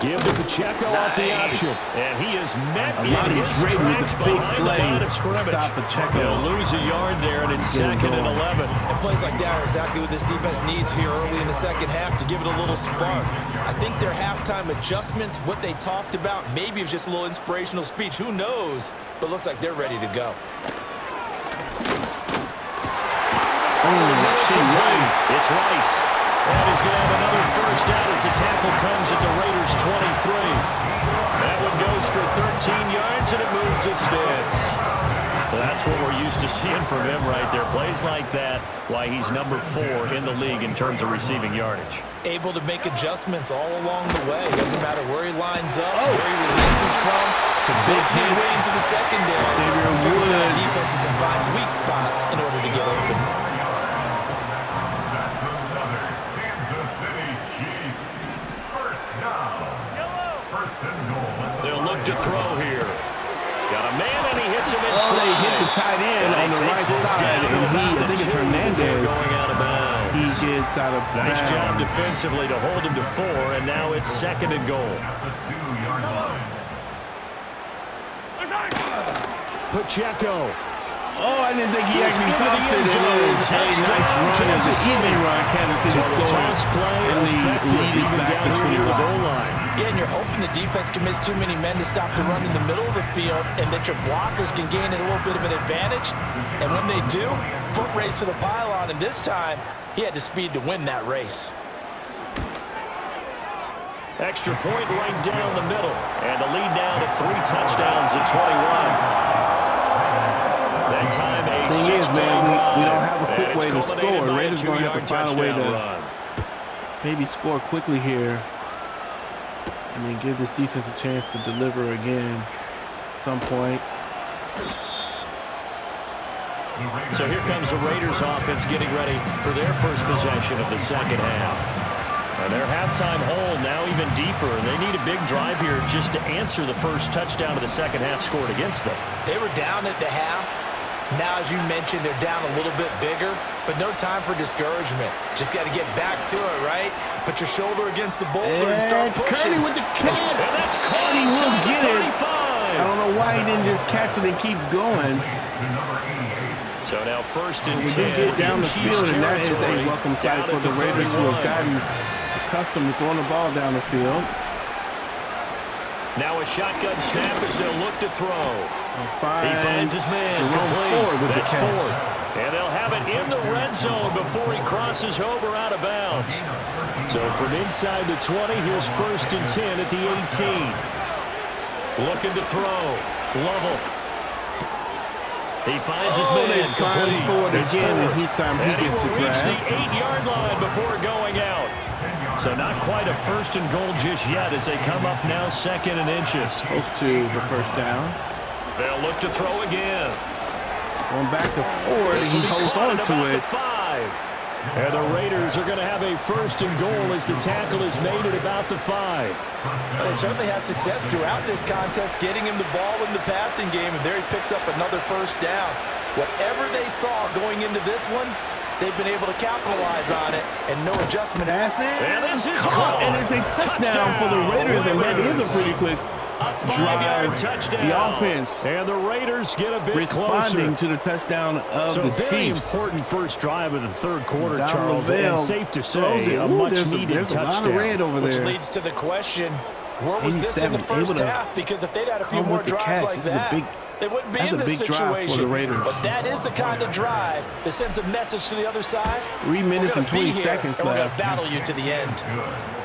Speaker 3: Give to Pacheco off the option. And he is met in his tracks behind the line of scrimmage. He'll lose a yard there, and it's 2nd and 11.
Speaker 4: And plays like that are exactly what this defense needs here early in the second half to give it a little spark. I think their halftime adjustment, what they talked about, maybe it was just a little inspirational speech. Who knows? But looks like they're ready to go.
Speaker 3: It's Rice. And he's going to have another first down as the tackle comes at the Raiders' 23. That one goes for 13 yards, and it moves the sticks. That's what we're used to seeing from him right there. Plays like that, why he's number 4 in the league in terms of receiving yardage.
Speaker 4: Able to make adjustments all along the way. Doesn't matter where he lines up, where he releases from.
Speaker 1: Big
Speaker 4: his way into the secondary. Turns out defenses and finds weak spots in order to get open.
Speaker 3: They'll look to throw here. Got a man, and he hits him in stride.
Speaker 1: They hit the tight end on the right side, and I think it's Hernandez.
Speaker 3: Going out of bounds. bounds.
Speaker 1: He gets out of bounds.
Speaker 3: Nice job defensively to hold him to 4, and now it's 2nd and goal. Pacheco.
Speaker 1: Oh, I didn't think he actually tossed it. It is a nice run. It was an easy run. Kansas City scores, and the lead is back to 21.
Speaker 4: Yeah, and you're hoping the defense commits too many men to stop the run in the middle of the field, and that your blockers can gain a little bit of an advantage. And when they do, foot race to the pylon, and this time, he had the speed to win that race.
Speaker 3: Extra point right down the middle, and the lead down to 3 touchdowns at 21. That time a
Speaker 1: thing is, man, we don't have a quick way to score.
Speaker 3: Raiders
Speaker 1: Raiders going to have to find a way to
Speaker 3: run.
Speaker 1: maybe score quickly here and then give this defense a chance to deliver again at some point.
Speaker 3: So here comes the Raiders offense getting ready for their first possession of the second half. And their halftime hole now even deeper. They need a big drive here just to answer the first touchdown of the second half scored against them.
Speaker 4: They were down at the half. Now, as you mentioned, they're down a little bit bigger, but no time for discouragement. Just got to get back to it, right? Put your shoulder against the boulder and start pushing.
Speaker 1: Curdy with the catch.
Speaker 3: And that's
Speaker 1: Curdy will get it.
Speaker 3: 35.
Speaker 1: I don't know why he didn't just catch it and keep going.
Speaker 3: So now 1st and 10.
Speaker 1: We do get down the field, and that is a welcome sight for the Raiders who have gotten accustomed to throwing the ball down the field.
Speaker 3: Now a shotgun snap as they'll look to throw. He finds his man.
Speaker 1: With
Speaker 3: That's
Speaker 1: the catch.
Speaker 3: Ford. And they'll have it in the red zone before he crosses over out of bounds. So from inside the 20, here's 1st and 10 at the 18. Looking to throw. Lovell. He finds his man. Complete.
Speaker 1: Forward again, and he gets to
Speaker 3: reach
Speaker 1: grab.
Speaker 3: the 8-yard line before going out. So not quite a 1st and goal just yet as they come up now 2nd and inches.
Speaker 1: Close to the first down.
Speaker 3: They'll look to throw again.
Speaker 1: Going back to Ford, and he holds on to it.
Speaker 3: 5. And the Raiders are going to have a 1st and goal as the tackle is made at about the 5.
Speaker 4: They certainly had success throughout this contest, getting him the ball in the passing game, and there he picks up another 1st down. Whatever they saw going into this one, they've been able to capitalize on it, and no adjustment.
Speaker 1: That's it.
Speaker 3: And this is
Speaker 1: Caught, and it's a touchdown for the Raiders, and that is a pretty quick drive.
Speaker 3: Touchdown.
Speaker 1: The offense
Speaker 3: and the Raiders get a bit
Speaker 1: responding
Speaker 3: closer
Speaker 1: to the touchdown of the
Speaker 3: very
Speaker 1: Chiefs.
Speaker 3: important first drive of the 3rd quarter,
Speaker 1: Don
Speaker 3: Charles.
Speaker 1: Lavelle
Speaker 3: and safe to say, a
Speaker 1: Ooh,
Speaker 3: much-needed
Speaker 1: there's
Speaker 3: touchdown.
Speaker 1: a lot of red over
Speaker 4: Which
Speaker 1: there.
Speaker 4: leads to the question, where was this in the
Speaker 1: 87,
Speaker 4: first half? Because if they'd had a few more drives like that, they wouldn't be in this situation.
Speaker 1: That's a big drive for the Raiders.
Speaker 4: But that is the kind of drive that sends a message to the other side.
Speaker 1: 3 minutes and 20 seconds
Speaker 4: and we're going
Speaker 1: left.
Speaker 4: to battle you to the end.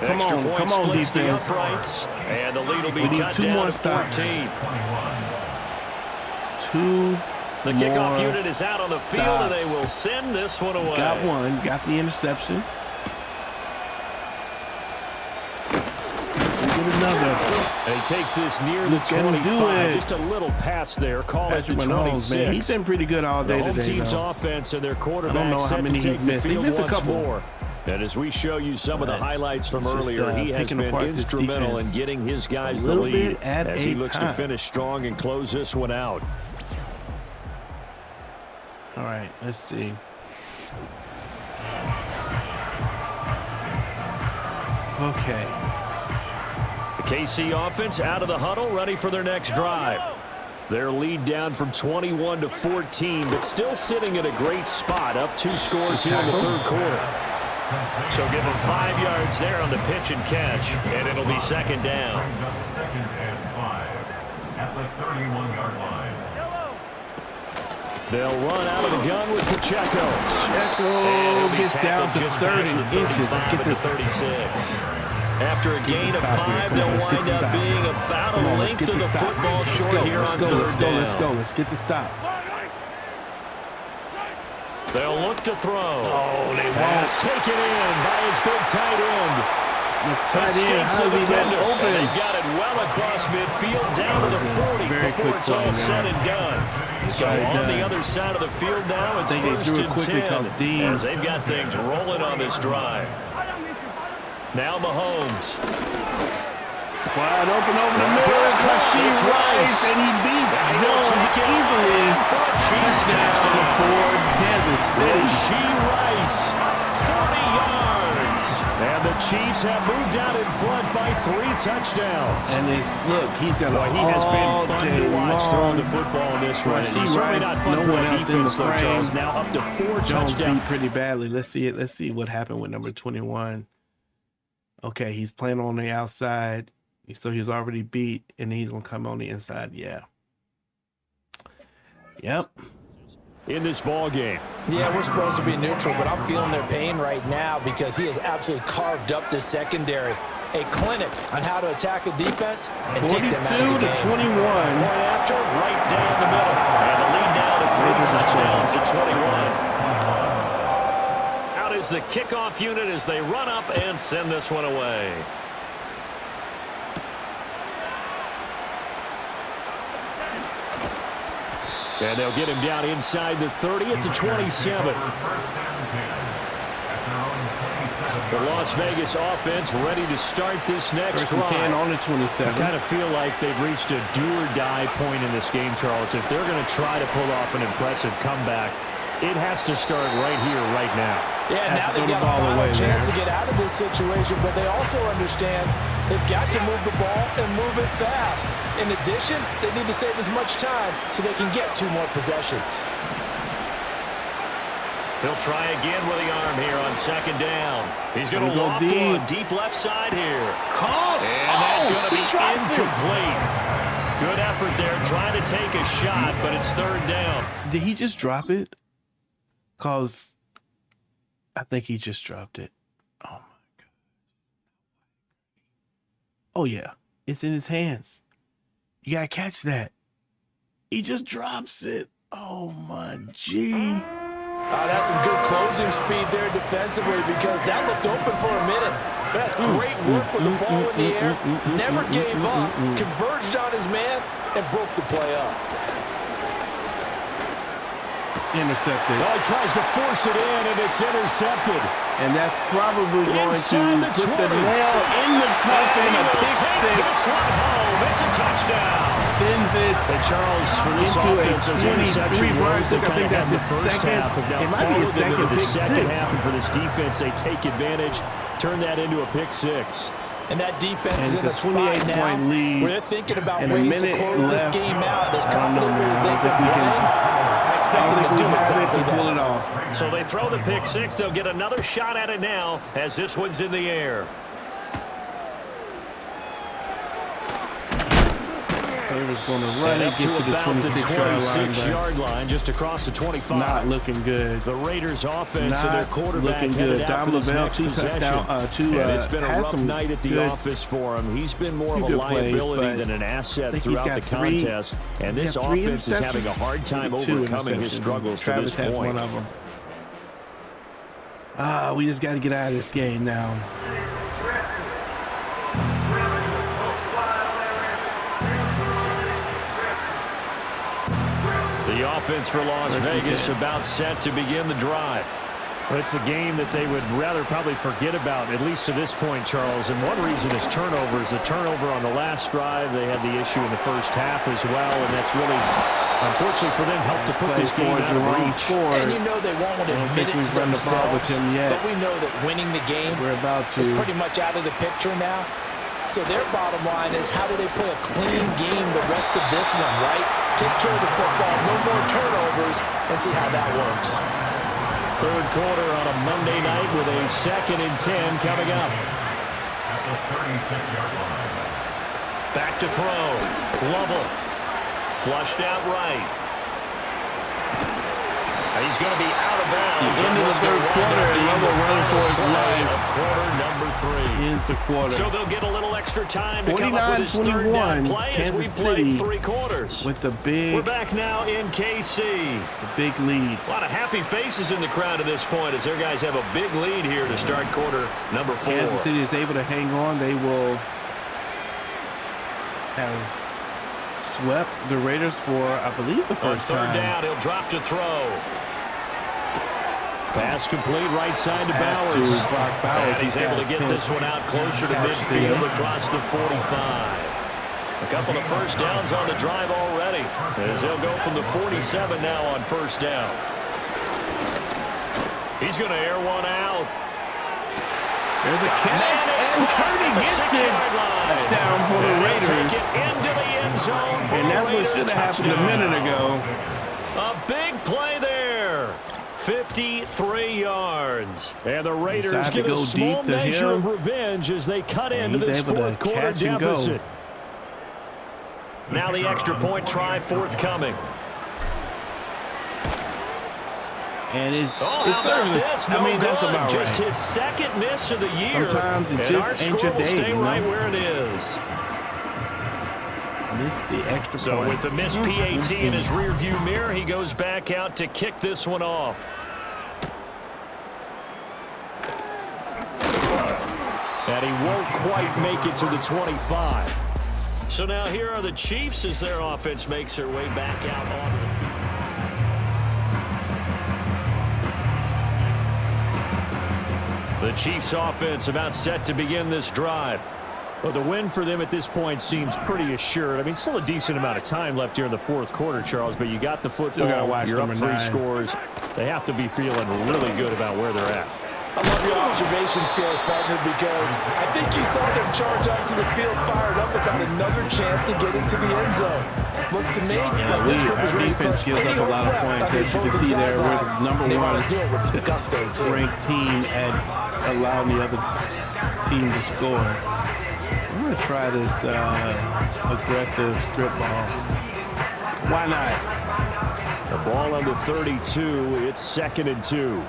Speaker 1: Come on, defense.
Speaker 3: The uprights, and the lead will be cut
Speaker 1: two
Speaker 3: down
Speaker 1: more
Speaker 3: to
Speaker 1: stops.
Speaker 3: 14.
Speaker 1: 2
Speaker 3: The kickoff
Speaker 1: more
Speaker 3: unit is out on the field,
Speaker 1: stops.
Speaker 3: and they will send this one away.
Speaker 1: Got one. Got the interception. We get another.
Speaker 3: And he takes this near the 25. Just a little pass there. Call it the 26.
Speaker 1: Man, he's been pretty good all day
Speaker 3: the home
Speaker 1: today,
Speaker 3: team's
Speaker 1: though.
Speaker 3: offense and their quarterback
Speaker 1: I don't know how
Speaker 3: set
Speaker 1: many
Speaker 3: to take
Speaker 1: he's missed.
Speaker 3: the
Speaker 1: He
Speaker 3: field
Speaker 1: missed a
Speaker 3: once
Speaker 1: couple.
Speaker 3: more. And as we show you some of the highlights from earlier, he has
Speaker 1: picking
Speaker 3: been
Speaker 1: apart this
Speaker 3: instrumental in
Speaker 1: defense
Speaker 3: getting his guys
Speaker 1: a
Speaker 3: the
Speaker 1: little
Speaker 3: lead
Speaker 1: bit at
Speaker 3: as he
Speaker 1: a
Speaker 3: looks to
Speaker 1: time.
Speaker 3: finish strong and close this one out.
Speaker 1: All right, let's see. Okay.
Speaker 3: The KC offense out of the huddle, ready for their next drive. Their lead down from 21 to 14, but still sitting at a great spot, up 2 scores here in the 3rd quarter. So give them 5 yards there on the pitch and catch, and it'll be 2nd down.
Speaker 6: Second and 5 at the 31-yard line.
Speaker 3: They'll run out of the gun with Pacheco.
Speaker 1: Pacheco gets down to 30 inches. Let's get the
Speaker 3: 36. After a gain of 5, they'll wind up being about a length of the football short here on 3rd down.
Speaker 1: Let's go. Let's get the stop.
Speaker 3: They'll look to throw. Oh, they won't. Taken in by his big tight end.
Speaker 1: The tight end, how did he get open?
Speaker 3: And they've got it well across midfield, down to the 40 before it's all said and done. So on the other side of the field now, it's 1st and 10 as they've got things rolling on this drive. Now Mahomes.
Speaker 1: Wide open over the middle. Rasheed Rice, and he beats Jones easily. Touchdown for Kansas City.
Speaker 3: Rasheed Rice, And the Chiefs have moved out in front by 3 touchdowns.
Speaker 1: And look, he's got
Speaker 3: he has been fun to watch throwing the football in this run. He's certainly not fun for a defense, though, Charles. Now up to 4 touchdowns.
Speaker 1: Beat pretty badly. Let's see it. Let's see what happened with number 21. Okay, he's playing on the outside, so he's already beat, and he's gonna come on the inside. Yeah. Yep.
Speaker 3: In this ball game.
Speaker 4: Yeah, we're supposed to be neutral, but I'm feeling their pain right now because he has absolutely carved up this secondary. A clinic on how to attack a defense and take them out of the game.
Speaker 1: 42 to 21.
Speaker 3: Point after, right down the middle. And the lead now to 3 touchdowns at 21. Out is the kickoff unit as they run up and send this one away. And they'll get him down inside the 30 at the 27. The Las Vegas offense ready to start this next drive.
Speaker 1: 10 on the 27.
Speaker 3: I kind of feel like they've reached a do-or-die point in this game, Charles. If they're going to try to pull off an impressive comeback, it has to start right here, right now.
Speaker 4: Yeah, now they've got a final chance to get out of this situation, but they also understand they've got to move the ball and move it fast. In addition, they need to save as much time so they can get 2 more possessions.
Speaker 3: He'll try again with the arm here on 2nd down. He's going to loft one deep left side here.
Speaker 1: Caught.
Speaker 3: And that's going to be incomplete. Good effort there, trying to take a shot, but it's 3rd down.
Speaker 1: Did he just drop it? Because I think he just dropped it. Oh, my God. Oh, yeah. It's in his hands. You got to catch that. He just drops it. Oh, my G.
Speaker 4: That's some good closing speed there defensively because that looked open for a minute. That's great work with the ball in the air. Never gave up. Converged on his man and broke the play up.
Speaker 1: Intercepted.
Speaker 3: Well, he tries to force it in, and it's intercepted.
Speaker 1: And that's probably going to put the nail in the coffin. A pick 6.
Speaker 3: It's a touchdown.
Speaker 1: Sends it
Speaker 3: Charles for this
Speaker 1: into
Speaker 3: offense,
Speaker 1: a 23 Bryce. I think that's his second. It might be his second pick 6.
Speaker 3: And for this defense, they take advantage, turn that into a pick 6.
Speaker 4: And that defense is in a 28-point
Speaker 1: lead.
Speaker 4: Where they're thinking about ways to close this game out as confidently as they can bring.
Speaker 1: I don't think we have it to pull it off.
Speaker 3: So they throw the pick 6. They'll get another shot at it now as this one's in the air.
Speaker 1: Taylor's going to run and get to the 26-yard
Speaker 3: line, just across the 25.
Speaker 1: Not looking good.
Speaker 3: The Raiders' offense and their quarterback
Speaker 1: looking good.
Speaker 3: Dom
Speaker 1: Lavelle, 2 touchdowns.
Speaker 3: It's been a rough night at the office for him. He's been more of a liability than an asset throughout the contest. And this offense is having a hard time overcoming his struggles to this point.
Speaker 1: Travis has one of them. We just got to get out of this game now.
Speaker 3: The offense for Las Vegas about set to begin the drive. Well, it's a game that they would rather probably forget about, at least to this point, Charles. And one reason is turnovers. A turnover on the last drive. They had the issue in the first half as well, and that's really, unfortunately for them, helped to put this game out of reach.
Speaker 4: And you know they won't want to admit it to themselves, but we know that winning the game is pretty much out of the picture now. So their bottom line is, how do they play a clean game the rest of this one, right? Take care of the football, no more turnovers, and see how that works.
Speaker 3: 3rd quarter on a Monday night with a 2nd and 10 coming up.
Speaker 6: At the 36-yard line.
Speaker 3: Back to throw. Lovell. Flushed out right. He's going to be out of bounds.
Speaker 1: The end of the 3rd quarter, and Lovell running for his life.
Speaker 3: Quarter number 3.
Speaker 1: Is the quarter.
Speaker 3: So they'll get a little extra time to come up with his 3rd down play as we play 3 quarters.
Speaker 1: With the big.
Speaker 3: We're back now in KC.
Speaker 1: The big lead.
Speaker 3: A lot of happy faces in the crowd at this point as their guys have a big lead here to start quarter number 4.
Speaker 1: Kansas City is able to hang on. They will have swept the Raiders for, I believe, the first time.
Speaker 3: On 3rd down, he'll drop to throw. Pass complete right side to Bowers. And he's able to get this one out closer to midfield across the 45. A couple of first downs on the drive already, as he'll go from the 47 now on 1st down. He's going to air one out.
Speaker 1: There's a catch, and Kearney gets the touchdown for the Raiders. And that's what should have happened a minute ago.
Speaker 3: A big play there. 53 yards. And the Raiders get a small measure of revenge as they cut into this fourth quarter deficit. Now the extra point try forthcoming.
Speaker 1: And it serves us. I mean, that's about right.
Speaker 3: Just his second miss of the year.
Speaker 1: Sometimes it just ain't your day,
Speaker 3: stay right where it is.
Speaker 1: Missed the extra
Speaker 3: so
Speaker 1: point.
Speaker 3: With the missed PAT in his rearview mirror, he goes back out to kick this one off. And he won't quite make it to the 25. So now here are the Chiefs as their offense makes their way back out onto the field. The Chiefs offense about set to begin this drive. Well, the win for them at this point seems pretty assured. I mean, still a decent amount of time left here in the fourth quarter, Charles, but you got the football, you're up 3 scores. They have to be feeling really good about where they're at.
Speaker 4: I love your observation skills, partner, because I think you saw them charge onto the field fired up about another chance to get into the end zone. Looks to me like this group is ready to
Speaker 1: defense gives up a lot of points. As you can see there, we're the number one ranked team at allowing the other team to score. I'm going to try this aggressive strip ball. Why not?
Speaker 3: The ball on the 32. It's 2nd and 2.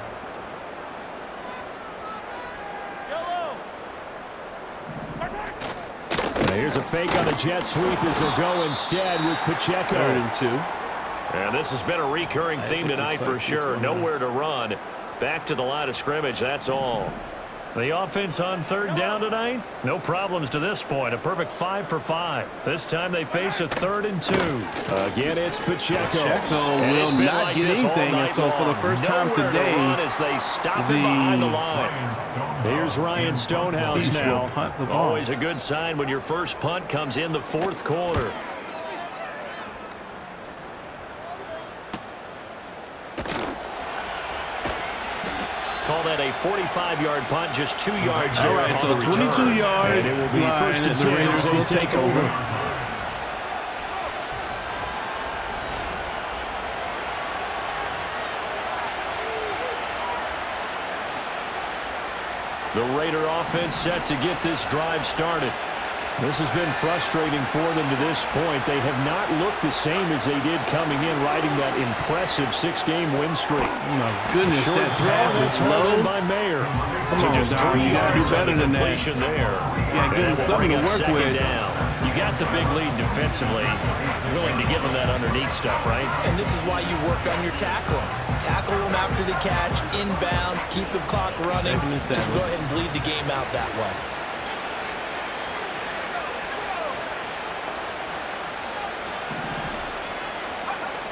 Speaker 3: Here's a fake on the jet sweep as they'll go instead with Pacheco.
Speaker 1: 3rd and 2.
Speaker 3: And this has been a recurring theme tonight for sure. Nowhere to run. Back to the line of scrimmage, that's all. The offense on 3rd down tonight? No problems to this point. A perfect 5 for 5. This time they face a 3rd and 2. Again, it's Pacheco.
Speaker 1: Pacheco will not get anything, and so for the first time today,
Speaker 3: as they stop him behind the line. Here's Ryan Stonehouse now.
Speaker 1: Punt the ball.
Speaker 3: Always a good sign when your first punt comes in the fourth quarter. Call that a 45-yard punt, just 2 yards there.
Speaker 1: All right, so 22-yard
Speaker 3: and it will be
Speaker 1: line,
Speaker 3: first and
Speaker 1: the Raiders will take over.
Speaker 3: The Raider offense set to get this drive started. This has been frustrating for them to this point. They have not looked the same as they did coming in, riding that impressive 6-game win streak.
Speaker 1: Oh my goodness,
Speaker 3: short
Speaker 1: that pass is low
Speaker 3: by Mayer.
Speaker 1: Come on,
Speaker 3: just
Speaker 1: Dom,
Speaker 3: 3
Speaker 1: you gotta do
Speaker 3: yards
Speaker 1: better than that.
Speaker 3: There.
Speaker 1: Yeah, give him something to work with.
Speaker 3: Down. You got the big lead defensively. Willing to give them that underneath stuff, right?
Speaker 4: And this is why you work on your tackling. Tackle them after the catch, inbounds, keep the clock running. Just go ahead and bleed the game out that way.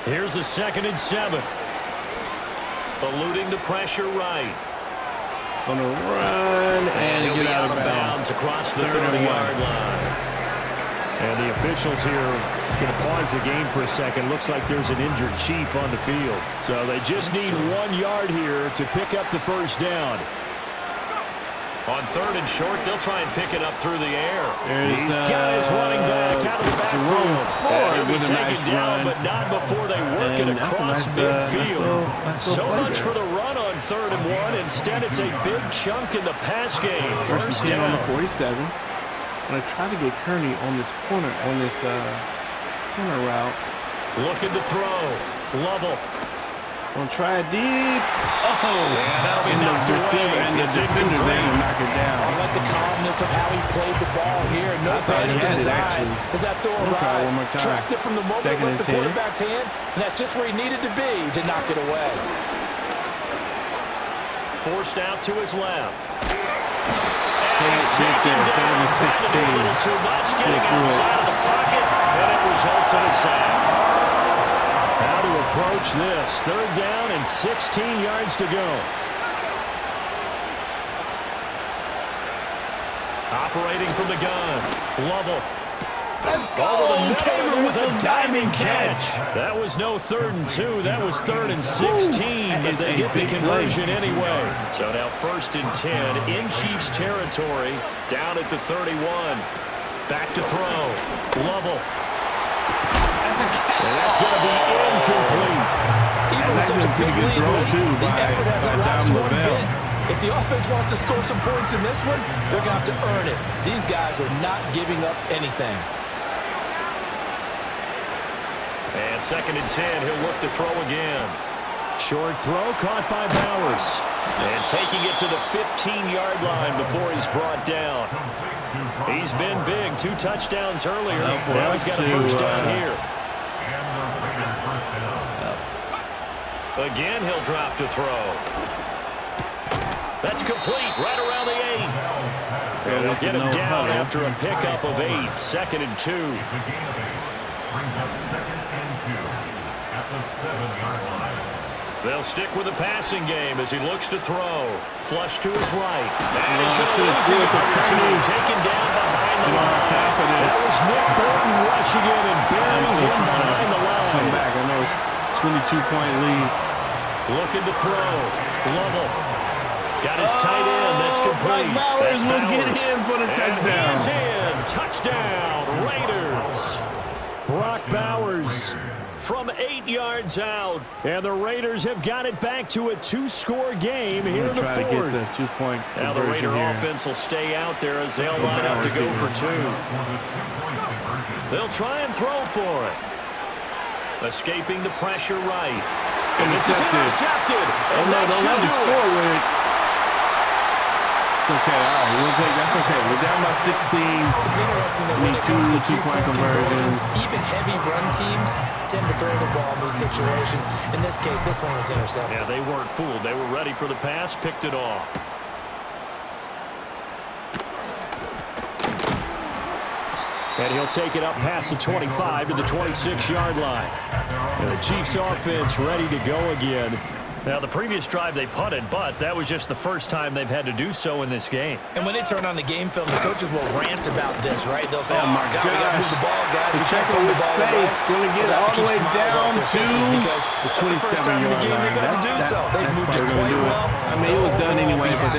Speaker 3: Here's a 2nd and 7. Eluding the pressure right.
Speaker 1: Gonna run and get out of bounds
Speaker 3: across the 30-yard line. And the officials here going to pause the game for a second. Looks like there's an injured Chief on the field. So they just need 1 yard here to pick up the first down. On 3rd and short, they'll try and pick it up through the air. These guys running back out of the backfield. They'll be taken down, but not before they work it across midfield. So much for the run on 3rd and 1. Instead, it's a big chunk in the pass game.
Speaker 1: First down on the 47. I'm going to try to get Kearney on this corner, corner route.
Speaker 3: Looking to throw. Lovell.
Speaker 1: Gonna try it deep. Oh! And the receiver and the defender there to knock it down.
Speaker 4: I like the calmness of how he played the ball here. No panic in his eyes. Is that throw
Speaker 1: right? Try one more time.
Speaker 4: Tracked it from the moment it went the quarterback's hand, and that's just where he needed to be to knock it away.
Speaker 3: Forced out to his left.
Speaker 1: He's taken down. 16.
Speaker 3: A little too much, getting outside of the pocket, and it results in a sack. How to approach this. 3rd down and 16 yards to go. Operating from the gun. Lovell.
Speaker 1: Let's go. Taylor with the diving catch.
Speaker 3: That was no 3rd and 2. That was 3rd and 16. But they get the conversion anyway. So now 1st and 10 in Chiefs territory, down at the 31. Back to throw. Lovell. And that's going to be incomplete.
Speaker 1: Even with such a pretty good throw, too, by Dom Lavelle.
Speaker 4: If the offense wants to score some points in this one, they're going to have to earn it. These guys are not giving up anything.
Speaker 3: And 2nd and 10, he'll look to throw again. Short throw caught by Bowers. And taking it to the 15-yard line before he's brought down. He's been big. 2 touchdowns earlier. Now he's got a first down here. Again, he'll drop to throw. That's complete right around the 8. And they'll get him down after a pickup of 8. 2nd and 2.
Speaker 6: Brings up 2nd and 2 at the 7-yard line.
Speaker 3: They'll stick with the passing game as he looks to throw. Flush to his right. And he's going to lose the opportunity. Taken down behind the line. That was Nick Thornton rushing in and burying him behind the line.
Speaker 1: Come back. I know it's 22-point lead.
Speaker 3: Looking to throw. Lovell. Got his tight end. That's complete.
Speaker 1: Bowers will get in for the touchdown.
Speaker 3: He's in. Touchdown, Raiders. Brock Bowers from 8 yards out. And the Raiders have got it back to a 2-score game here in the 4th.
Speaker 1: Try to get the 2-point
Speaker 3: Now the Raider offense will stay out there as they'll line up to go for 2. They'll try and throw for it. Escaping the pressure right. And this is intercepted. And
Speaker 1: no, don't let him score with it. It's okay. All right, we'll take that's okay. We're down by 16.
Speaker 4: It's interesting that when it comes to two-point conversions, even heavy run teams tend to throw the ball in these situations. In this case, this one was intercepted.
Speaker 3: Yeah, they weren't fooled. They were ready for the pass, picked it off. And he'll take it up past the 25 to the 26-yard line. And the Chiefs offense ready to go again. Now, the previous drive they punted, but that was just the first time they've had to do so in this game.
Speaker 4: And when they turn on the game film, the coaches will rant about this, right? They'll say,
Speaker 1: oh my God,
Speaker 4: we got to move the ball, guys.
Speaker 1: We can't throw the ball away. Going to get all the way down to
Speaker 4: because it's the first time in the game they're going to do so. They've moved it quite well.
Speaker 1: I mean, it was done anyway, but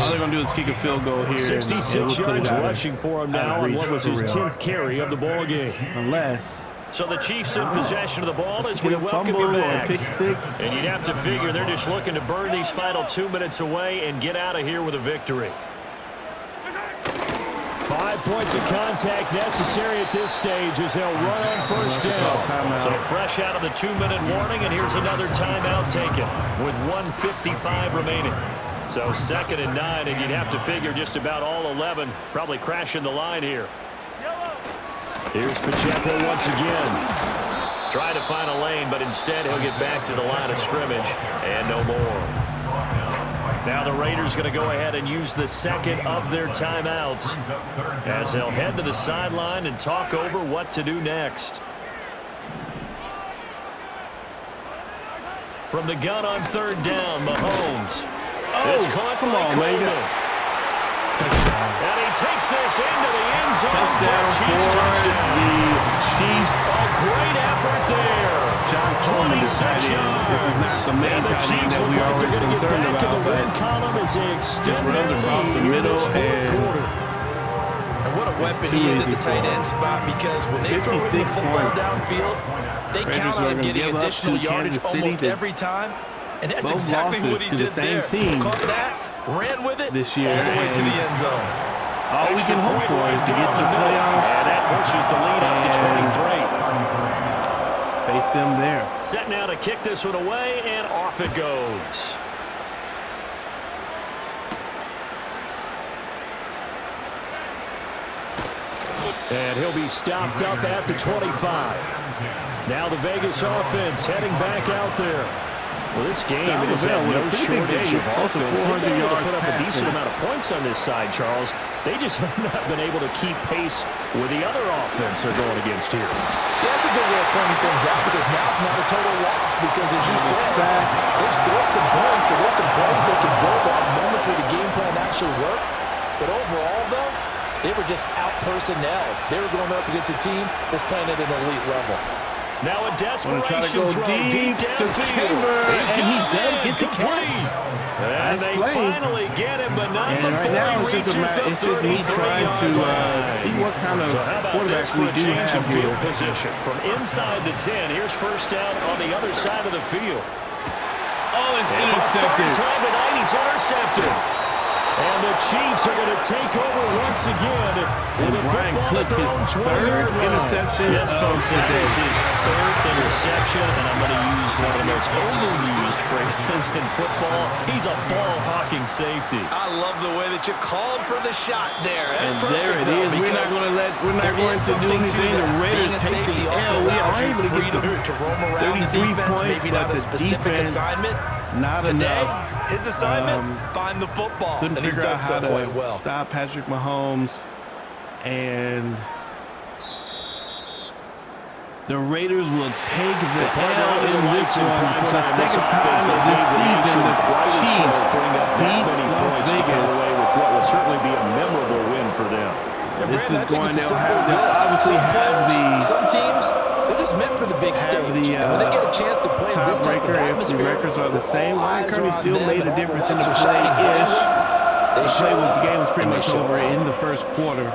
Speaker 1: all they're going to do is kick a field goal here.
Speaker 3: 66 yards rushing for him now on what was his 10th carry of the ball game.
Speaker 1: Unless...
Speaker 3: So the Chiefs in possession of the ball as we welcome you back.
Speaker 1: Pick 6.
Speaker 3: And you'd have to figure they're just looking to burn these final 2 minutes away and get out of here with a victory. 5 points of contact necessary at this stage as they'll run on first down. So fresh out of the 2-minute warning, and here's another timeout taken with 1:55 remaining. So 2nd and 9, and you'd have to figure just about all 11 probably crashing the line here. Here's Pacheco once again. Trying to find a lane, but instead he'll get back to the line of scrimmage and no more. Now the Raiders going to go ahead and use the second of their timeouts as they'll head to the sideline and talk over what to do next. From the gun on 3rd down, Mahomes. It's caught by Coleman. And he takes this into the end zone.
Speaker 1: Touchdown for the Chiefs.
Speaker 3: A great effort there.
Speaker 1: John Coleman decided this is not the main tight end that we are always concerned about, but just runs across the middle
Speaker 4: and what a weapon he is at the tight end spot, because when they throw the football downfield, they count on him getting additional yardage almost every time. And that's exactly what he did there. Caught that. Ran with it
Speaker 1: this year
Speaker 4: all the way to the end zone.
Speaker 1: All we can hope for is to get to the playoffs.
Speaker 3: And that pushes the lead up to 23.
Speaker 1: Face them there.
Speaker 3: Set now to kick this one away, and off it goes. And he'll be stopped up at the 25. Now the Vegas offense heading back out there. Well, this game has had no shortage of offense. They've been able to put up a decent amount of points on this side, Charles. They just have not been able to keep pace with the other offense they're going against here.
Speaker 4: Yeah, that's a good way of pointing things out, because now it's not a total loss, because as you said, they've scored some points, so there's some plays they can build on, moments where the game plan actually worked. But overall, though, They were just out-personnel. They were going up against a team that's playing at an elite level.
Speaker 3: Now a desperation
Speaker 1: throw deep to Caver, and he does get the catch.
Speaker 3: And they finally get him, but not
Speaker 1: and right now it's just me trying to see what kind of quarterbacks we do have here.
Speaker 3: Position from inside the 10. Here's first down on the other side of the field.
Speaker 1: Oh, it's intercepted.
Speaker 3: Time tonight, he's intercepted. And the Chiefs are going to take over once again.
Speaker 1: And Brian Cook, his third interception.
Speaker 3: Yes, folks, this is third interception, and I'm going to use one of the most overused phrases in football. He's a ball-hawking safety.
Speaker 4: I love the way that you called for the shot there. That's
Speaker 1: and
Speaker 4: perfect,
Speaker 1: there it is. We're not going to do anything. The Raiders take the L. We are able to get
Speaker 4: to roam around
Speaker 1: 33 points, but the defense not enough.
Speaker 4: His assignment, find the football.
Speaker 1: Couldn't figure out how to stop Patrick Mahomes. And the Raiders will take the L in this one for the second time of this season. The Chiefs beat Las Vegas.
Speaker 3: With what will certainly be a memorable win for them.
Speaker 1: This is going to obviously have the
Speaker 4: some teams. They're just meant for the big stage.
Speaker 1: When they
Speaker 4: get a chance to play this type of
Speaker 1: atmosphere, if the records are the same, Ryan Kearney still made a difference in the play-ish. The game was pretty much over in the first quarter.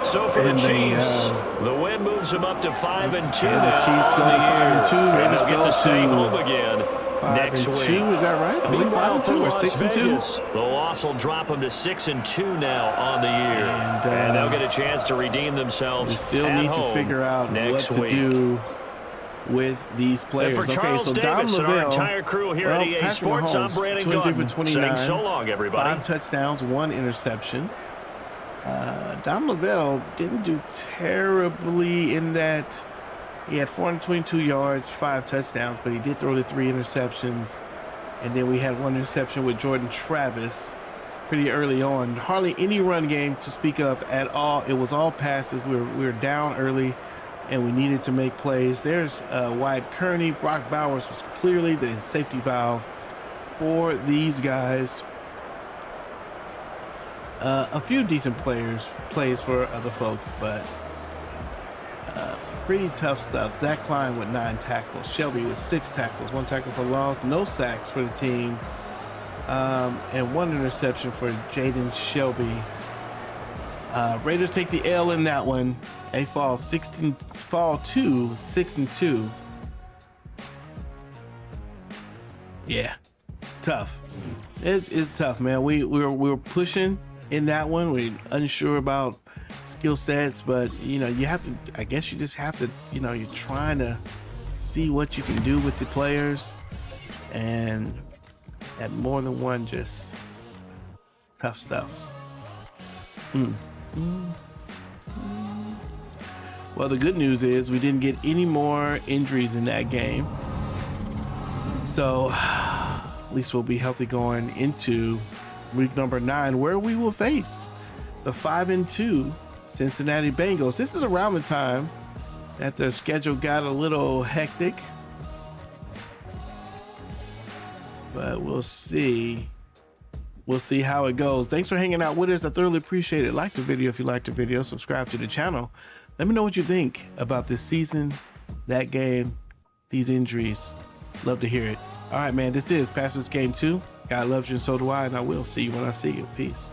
Speaker 3: So for the Chiefs, the win moves them up to 5-2.
Speaker 1: The Chiefs go to 5-2. Raiders
Speaker 3: get to stay home again next week.
Speaker 1: 5-2, is that right? Are we 5-2 or 6-2?
Speaker 3: The loss will drop them to 6-2 now on the year, and they'll get a chance to redeem themselves.
Speaker 1: We still need to figure out what to do with these players.
Speaker 3: And for Charles Davis and our entire crew here at EA Sports, I'm Brandon Gaudin. Saying so long, everybody.
Speaker 1: 5 touchdowns, 1 interception. Dom Lavelle didn't do terribly in that. He had 422 yards, 5 touchdowns, but he did throw the 3 interceptions. And then we had 1 interception with Jordan Travis pretty early on. Hardly any run game to speak of at all. It was all passes. We were down early, and we needed to make plays. There's Wyatt Kearney. Brock Bowers was clearly the safety valve for these guys. A few decent plays for other folks, but pretty tough stuff. Zach Klein with 9 tackles. Shelby with 6 tackles, 1 tackle for loss, no sacks for the team, and 1 interception for Jaden Shelby. Raiders take the L in that one. They fall to 6-2. Yeah, tough. It's tough, man. We were pushing in that one. We're unsure about skill sets, but you have to, I guess you just have to, you're trying to see what you can do with the players, and at more than one, just tough stuff. Well, the good news is we didn't get any more injuries in that game, so at least we'll be healthy going into week number 9, where we will face the 5-2 Cincinnati Bengals. This is around the time that their schedule got a little hectic, but we'll see. We'll see how it goes. Thanks for hanging out with us. I thoroughly appreciate it. Like the video if you liked the video. Subscribe to the channel. Let me know what you think about this season, that game, these injuries. Love to hear it. All right, man. This is Pastors Game 2. God loves you and so do I, and I will see you when I see you. Peace.